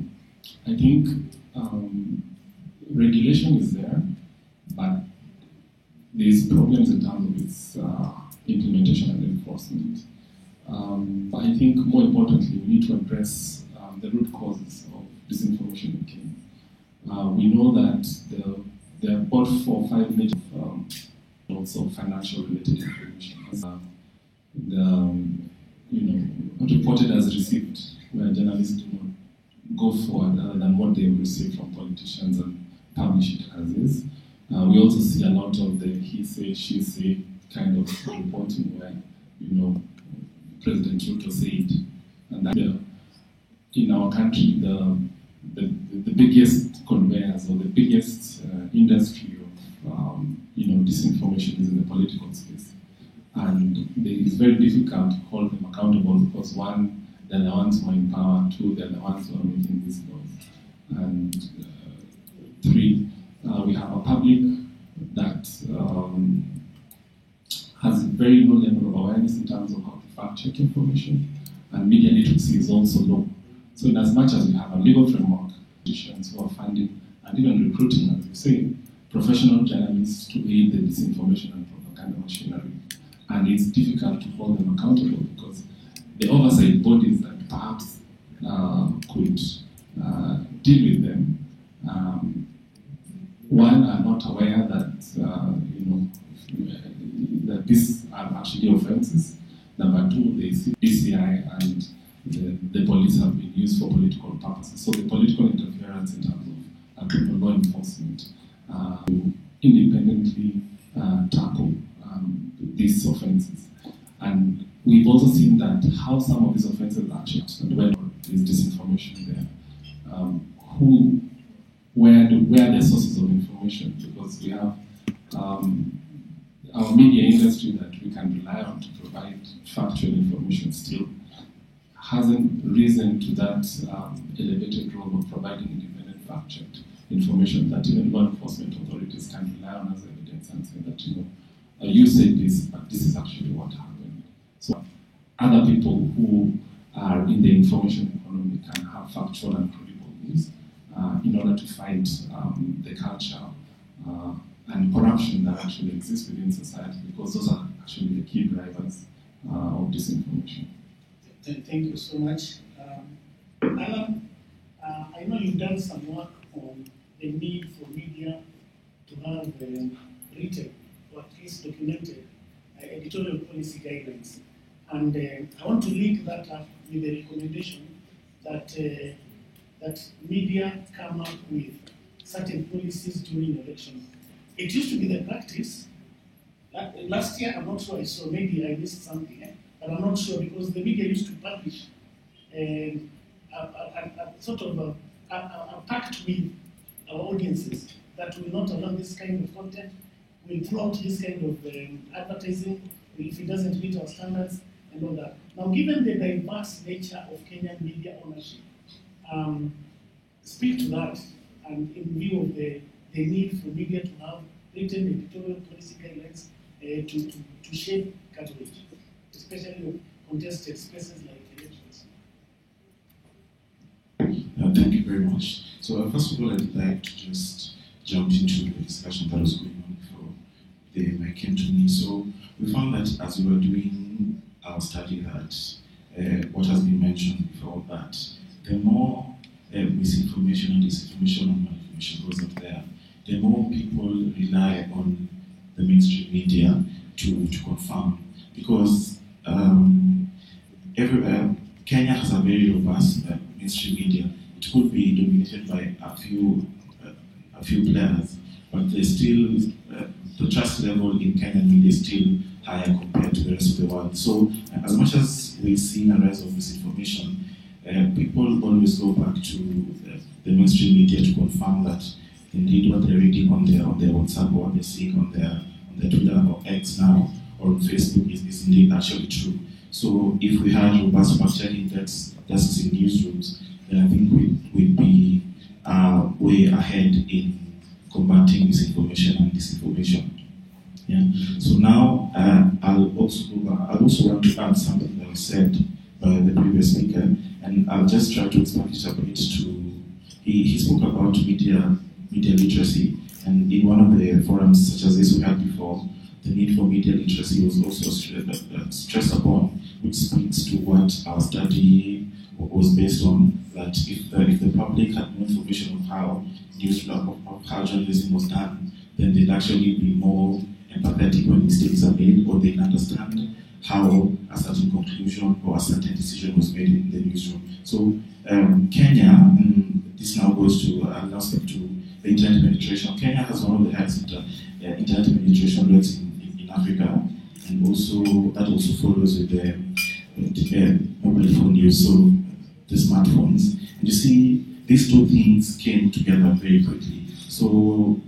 I think regulation is there, but there's problems in terms of its implementation and enforcement. But I think more importantly, we need to address the root causes of disinformation in Kenya. We know that there are about 4 or 5 major also financial related information. Not reported as received, where journalists do not go forward other than what they receive from politicians and publish it as is. We also see a lot of the he say, she say kind of reporting where, President Ruto said, and that in our country, the biggest conveyors or the biggest industry of disinformation is in the political space. And it is very difficult to hold them accountable because one, they're the ones who are in power, 2, they're the ones who are making these laws. And 3, we have a public that has a very low level of awareness in terms of how to fact check information, and media literacy is also low. So in as much as we have a legal framework Politicians who are funding and even recruiting, as you say, professional journalists to aid the disinformation and propaganda machinery. And it's difficult to hold them accountable because the oversight bodies that perhaps could deal with them, one, are not aware that that these are actually offences. Number two, they see BCI and the police have been used for political purposes. So the political interference in terms of criminal law enforcement to independently tackle these offences. And we've also seen that how some of these offences are checked and where is disinformation there. Where are the sources of information? Because we have our media industry that we can rely on to provide factual information still hasn't risen to that elevated role of providing independent fact-checked information that even law enforcement authorities can rely on as evidence and say that, you said this, but this is actually what happened. So other people who are in the information economy can have factual and credible news in order to fight the culture and corruption that actually exists within society, because those are actually the key drivers of disinformation. Thank you so much. Alan, I know you've done some work on the need for media to have written or at least documented editorial policy guidelines. And I want to link that up with the recommendation that that media come up with certain policies during elections. It used to be the practice. Last year, I'm not sure I saw, maybe I missed something, but I'm not sure, because the media used to publish a sort of a pact with our audiences that will not allow this kind of content, will throw out this kind of advertising if it doesn't meet our standards and all that. Now, given the diverse nature of Kenyan media ownership, speak to that, and in view of the need for media to have written editorial policy guidelines to shape coverage, especially of contested spaces like elections. Thank you very much. So first of all, I'd like to just jump into the discussion that was going on before the mic came to me. So we found that as we were doing our study that what has been mentioned before, that the more misinformation and disinformation and malinformation goes out there, the more people rely on the mainstream media to confirm. Because Kenya has a very robust mainstream media. It could be dominated by a few players, but there's still the trust level in Kenyan media is still higher compared to the rest of the world. So as much as we've seen a rise of misinformation, people always go back to the mainstream media to confirm that indeed what they're reading on their WhatsApp or what they're seeing on their Twitter or X now or on Facebook is indeed actually true. So if we had robust fact-checking desks in newsrooms, then I think we'd be way ahead in combating misinformation and disinformation. Yeah. So now I'll also want to add something that was said by the previous speaker, and I'll just try to expand it a bit to. He spoke about media literacy, and in one of the forums such as this we had before, the need for media literacy was also stressed upon, which speaks to what our study was based on, that if the public had more information of how how journalism was done, then they'd actually be more empathetic when mistakes are made, or they'd understand how a certain conclusion or a certain decision was made in the newsroom. So Kenya, and this now goes to an aspect to the internet penetration. Kenya has one of the highest internet penetration rates in Africa, and also that also follows with the mobile phone use, so the smartphones. And you see, these two things came together very quickly. So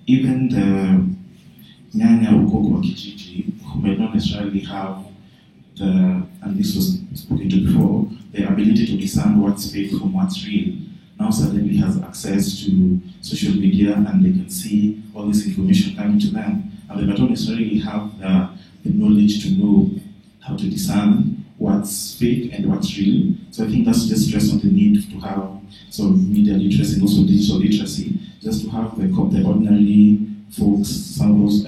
even the Nyanya Ukoko Kijiji, who may not necessarily have and this was spoken to before, the ability to discern what's fake from what's real, now suddenly has access to social media, and they can see all this information coming to them, and they don't necessarily have the knowledge to know how to discern what's fake and what's real. So I think that's just stress on the need to have sort of media literacy and also digital literacy, just to have the ordinary folks, some of those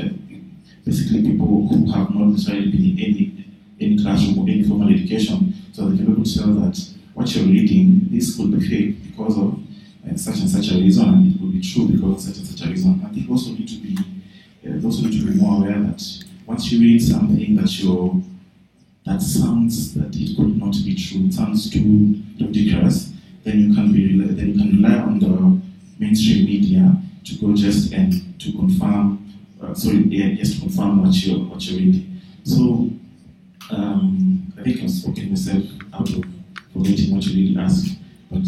basically people who have not necessarily been in any classroom or any formal education, so they can be able to tell that what you're reading, this could be fake because of such and such a reason, and it could be true because of such and such a reason. I think also need to be more aware that once you read something that sounds that it could not be true, it sounds too ridiculous, then you can rely on the mainstream media to go just and to confirm. Just to confirm what you're reading. So I think I've spoken myself out of forgetting what you really asked, but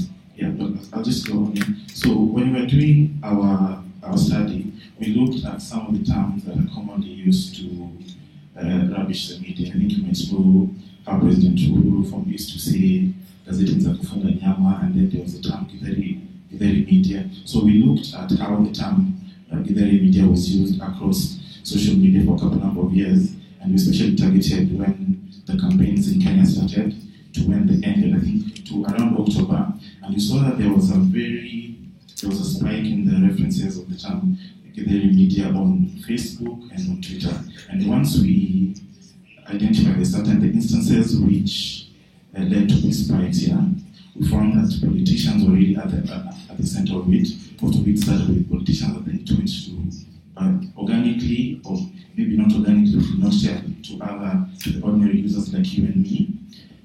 I'll just go on. So when we were doing our study, we looked at some of the terms that are commonly used to rubbish the media. I think you might know how President Uhuru used to say gazeti za kufunga nyama, and then there was the term githeri media. So we looked at how the term githeri media was used across social media for a number of years, and we especially targeted when the campaigns in Kenya started to when they ended, I think to around October, and you saw that there was a spike in the references of the term githeri media on Facebook and on Twitter. And once we identified the instances which led to these spikes, we found that politicians were really at the center of it. Most of it started with politicians that then went to organically, or maybe not organically, not share to the ordinary users like you and me.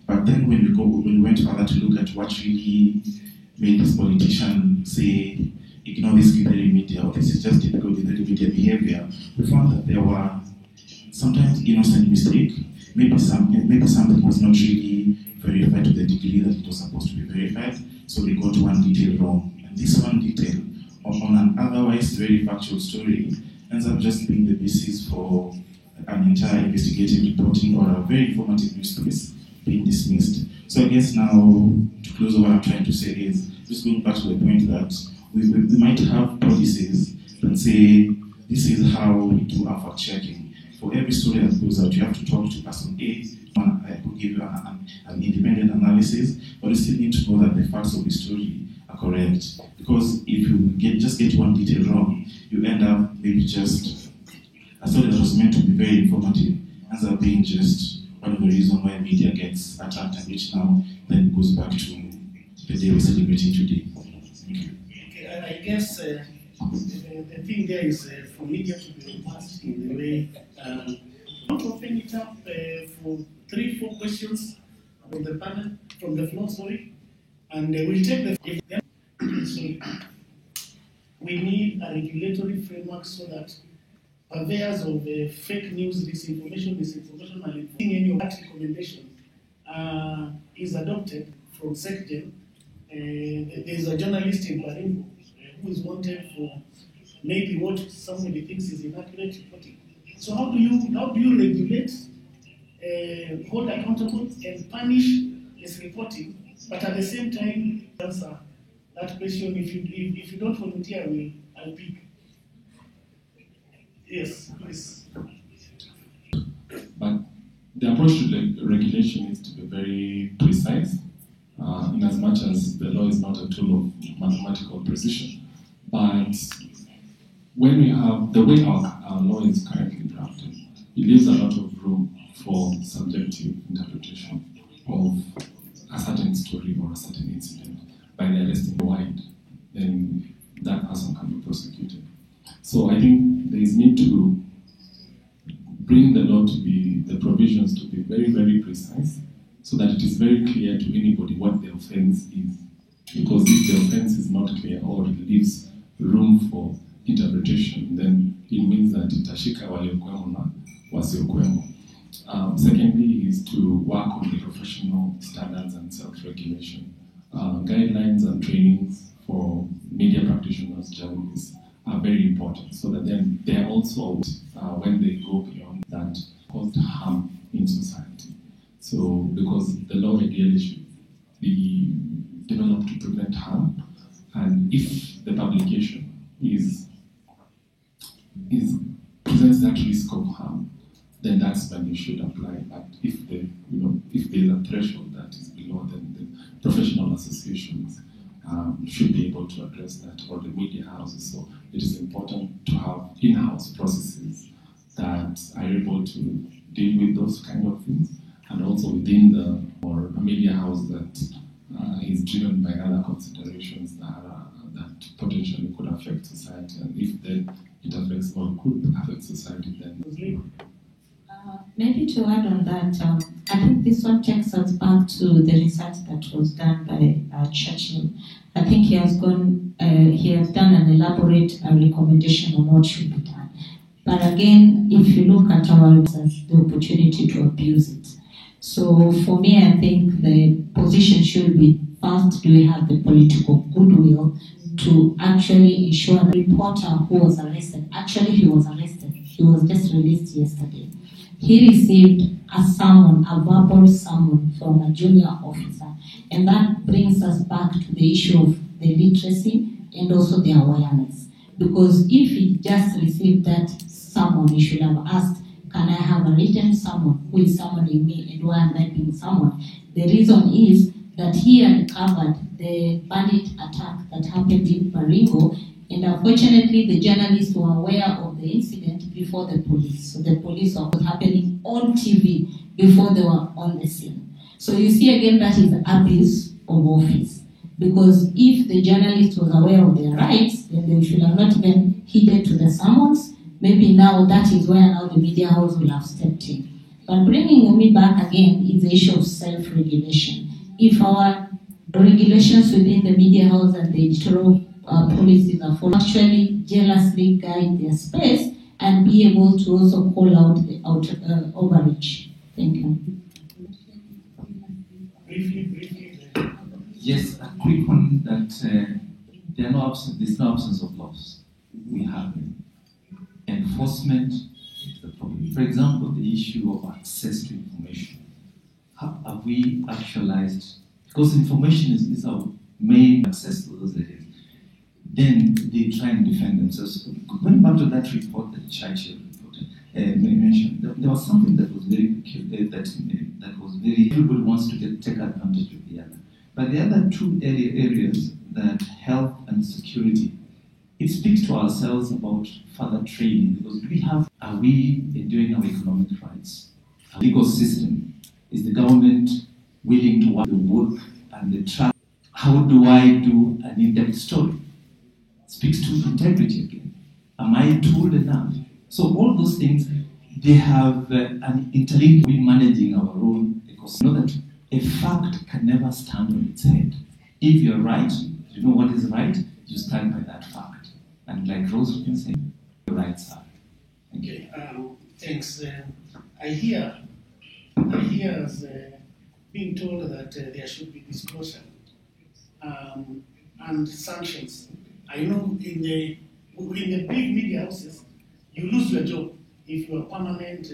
But then when we went further to look at what really made this politician say, ignore this githeri media, or this is just typical githeri media behavior, we found that there were sometimes innocent mistakes. Maybe something was not really verified to the degree that it was supposed to be verified, so they got one detail wrong. And this one detail on an otherwise very factual story ends up just being the basis for an entire investigative reporting or a very informative news piece being dismissed. So I guess now, to close what I'm trying to say is, just going back to the point that we might have policies that say, this is how we do our fact checking. For every story that goes out, you have to talk to person A, who give you an independent analysis, but you still need to know that the facts of the story are correct. Because if you just get one detail wrong, you end up maybe just a story that was meant to be very informative ends up being just one of the reasons why media gets attacked, and which now then goes back to the day we're celebrating today. Thank you. Okay, I guess the thing there is for media to be robust in the way not open it up for 3-4 questions from the panel, from the floor, and we'll take the we need a regulatory framework so that purveyors of fake news, disinformation, and any of that recommendation is adopted from SecGen. There is a journalist in Baringo who is wanted for maybe what somebody thinks is inaccurate reporting. So how do you regulate, hold accountable, and punish misreporting, but at the same time answer that question? If you don't volunteer, I'll pick. Yes, please. But the approach to regulation needs to be very precise, in as much as the law is not a tool of mathematical precision. But when we have the way our law is currently drafted, it leaves a lot of room for subjective interpretation of a certain story or a certain incident by the arresting wide, then that person can be prosecuted. So I think there is need to bring the law to be, the provisions to be very, very precise, so that it is very clear to anybody what the offense is. Because if the offense is not clear or it leaves room for interpretation, then it means that itashika waliokuwemo na wasiokuwemo. Secondly is to work on the professional standards and self-regulation. Guidelines and trainings for media practitioners, journalists, are very important, so that then they are also, when they go beyond that, cause harm in society. So, because the law ideally should be developed to prevent harm, and if the publication presents that risk of harm, then that's when you should apply. But if if there's a threshold that is below, then the professional associations should be able to address that, or the media houses. So it is important to have in-house processes that are able to deal with those kind of things, and also within a media house that is driven by other considerations that potentially could affect society, and if it affects or could affect society, then. Maybe to add on that, I think this one takes us back to the research that was done by Churchill. I think he has done an elaborate recommendation on what should be done. But again, if you look at the opportunity to abuse it. So for me, I think the position should be, first, do we have the political goodwill to actually ensure the reporter who was arrested, actually he was arrested, he was just released yesterday. He received a summon, a verbal summon from a junior officer. And that brings us back to the issue of the literacy and also the awareness. Because if he just received that summon, he should have asked, can I have a written summon? Who is summoning me and why am I being summoned? The reason is that he had covered the bandit attack that happened in Baringo, and unfortunately the journalists were aware of the incident before the police. So the police was happening on TV before they were on the scene. So you see again that is abuse of office. Because if the journalist was aware of their rights, then they should have not even heeded to the summons. Maybe now that is where now the media house will have stepped in. But bringing me back again is the issue of self-regulation. If our regulations within the media house and the editorial policies are followed, actually jealously guide their space and be able to also call out the overreach. Thank you. Yes, a quick one that there's no absence of laws. We have enforcement is the problem. For example, the issue of access to information. How have we actualized? Because information is our main access to those areas. Then they try and defend themselves. Going back to that report that Churchill mentioned, there was something that was very that was very. Everybody wants to take advantage of the other. But the other two areas, that health and security, it speaks to ourselves about further training, because are we doing our economic rights? Our legal system, is the government willing to work the work and the trust? How do I do an in-depth story? Speaks to integrity again. Am I tooled enough? So all those things, they have an interlink with managing our own ecosystem. You know that a fact can never stand on its head. If you're right, you know what is right, you stand by that fact. And like Rose has been saying, the rights are. Thank you. Thanks. I hear as being told that there should be disclosure and sanctions. I know in the big media houses, you lose your job if you are permanent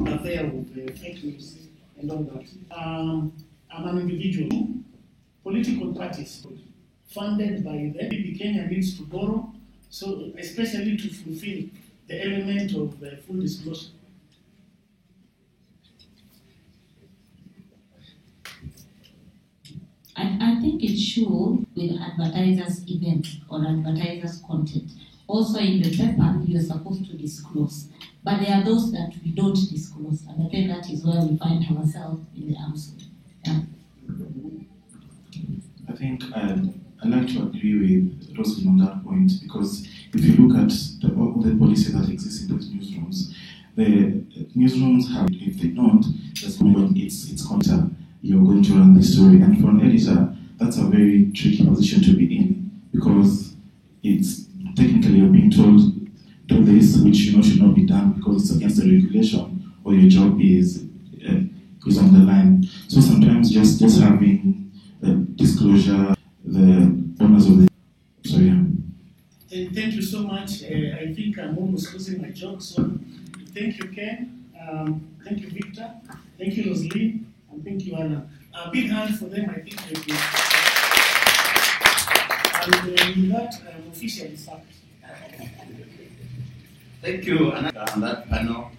affair with fake news and all that. I'm an individual. Political parties funded by them, Kenya needs to borrow, so especially to fulfill the element of full disclosure. I think it should with advertisers' event or advertisers' content. Also in the paper, you're supposed to disclose. But there are those that we don't disclose, and I think that is where we find ourselves in the answer. Yeah. I think I'd like to agree with Rosie on that point, because if you look at the policy that exists in those newsrooms, the newsrooms have, if they don't, that's when it's content, you're going to run the story. And for an editor, that's a very tricky position to be in, because it's technically you're being told, do this, which you know should not be done because it's against the regulation, or your job is on the line. So sometimes just having disclosure, the owners of the. So yeah. Thank you so much. I think I'm almost losing my job. So thank you, Ken. Thank you, Victor. Thank you, Rosalie. And thank you, Anna. A big hand for them. I think they've been. And with that, I'm officially sacked. Thank you, Anna, on that panel.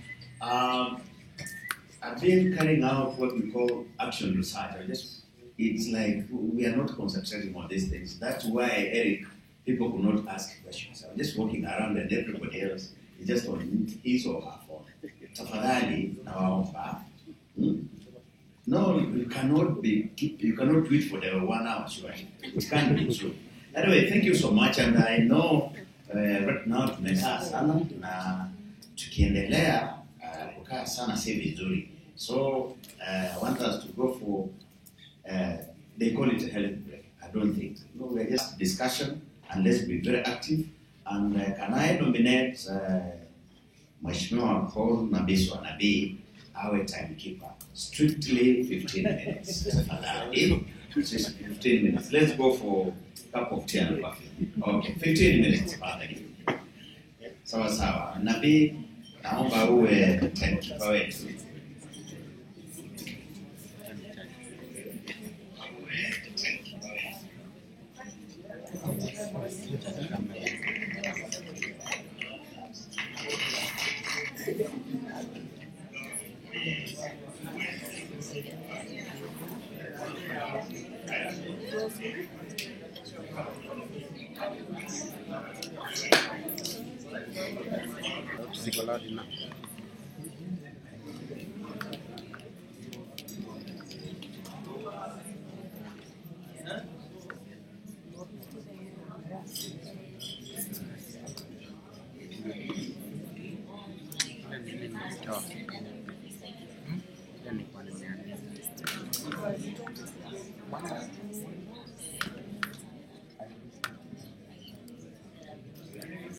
I've been carrying out what we call action research. It's like we are not concentrating on these things. That's why, Eric, people could not ask questions. I'm just walking around and everybody else is just on his or her phone. Tafadhali, nawaomba. No, you cannot do it for the 1 hour, right? It can't be true. Anyway, thank you so much, and I know right now tumekaa sana na tukiendelea kukaa sana si vizuri. So I want us to go for they call it a health break. I don't think. No, we're just discussion, and let's be very active. And can I nominate Mheshimiwa Paul Nabiso Nabi, our timekeeper? Strictly 15 minutes. 15 minutes. Let's go for a cup of tea and coffee. Okay, 15 minutes. Sawa sawa. Nabi, naomba uwe timekeeper wetu.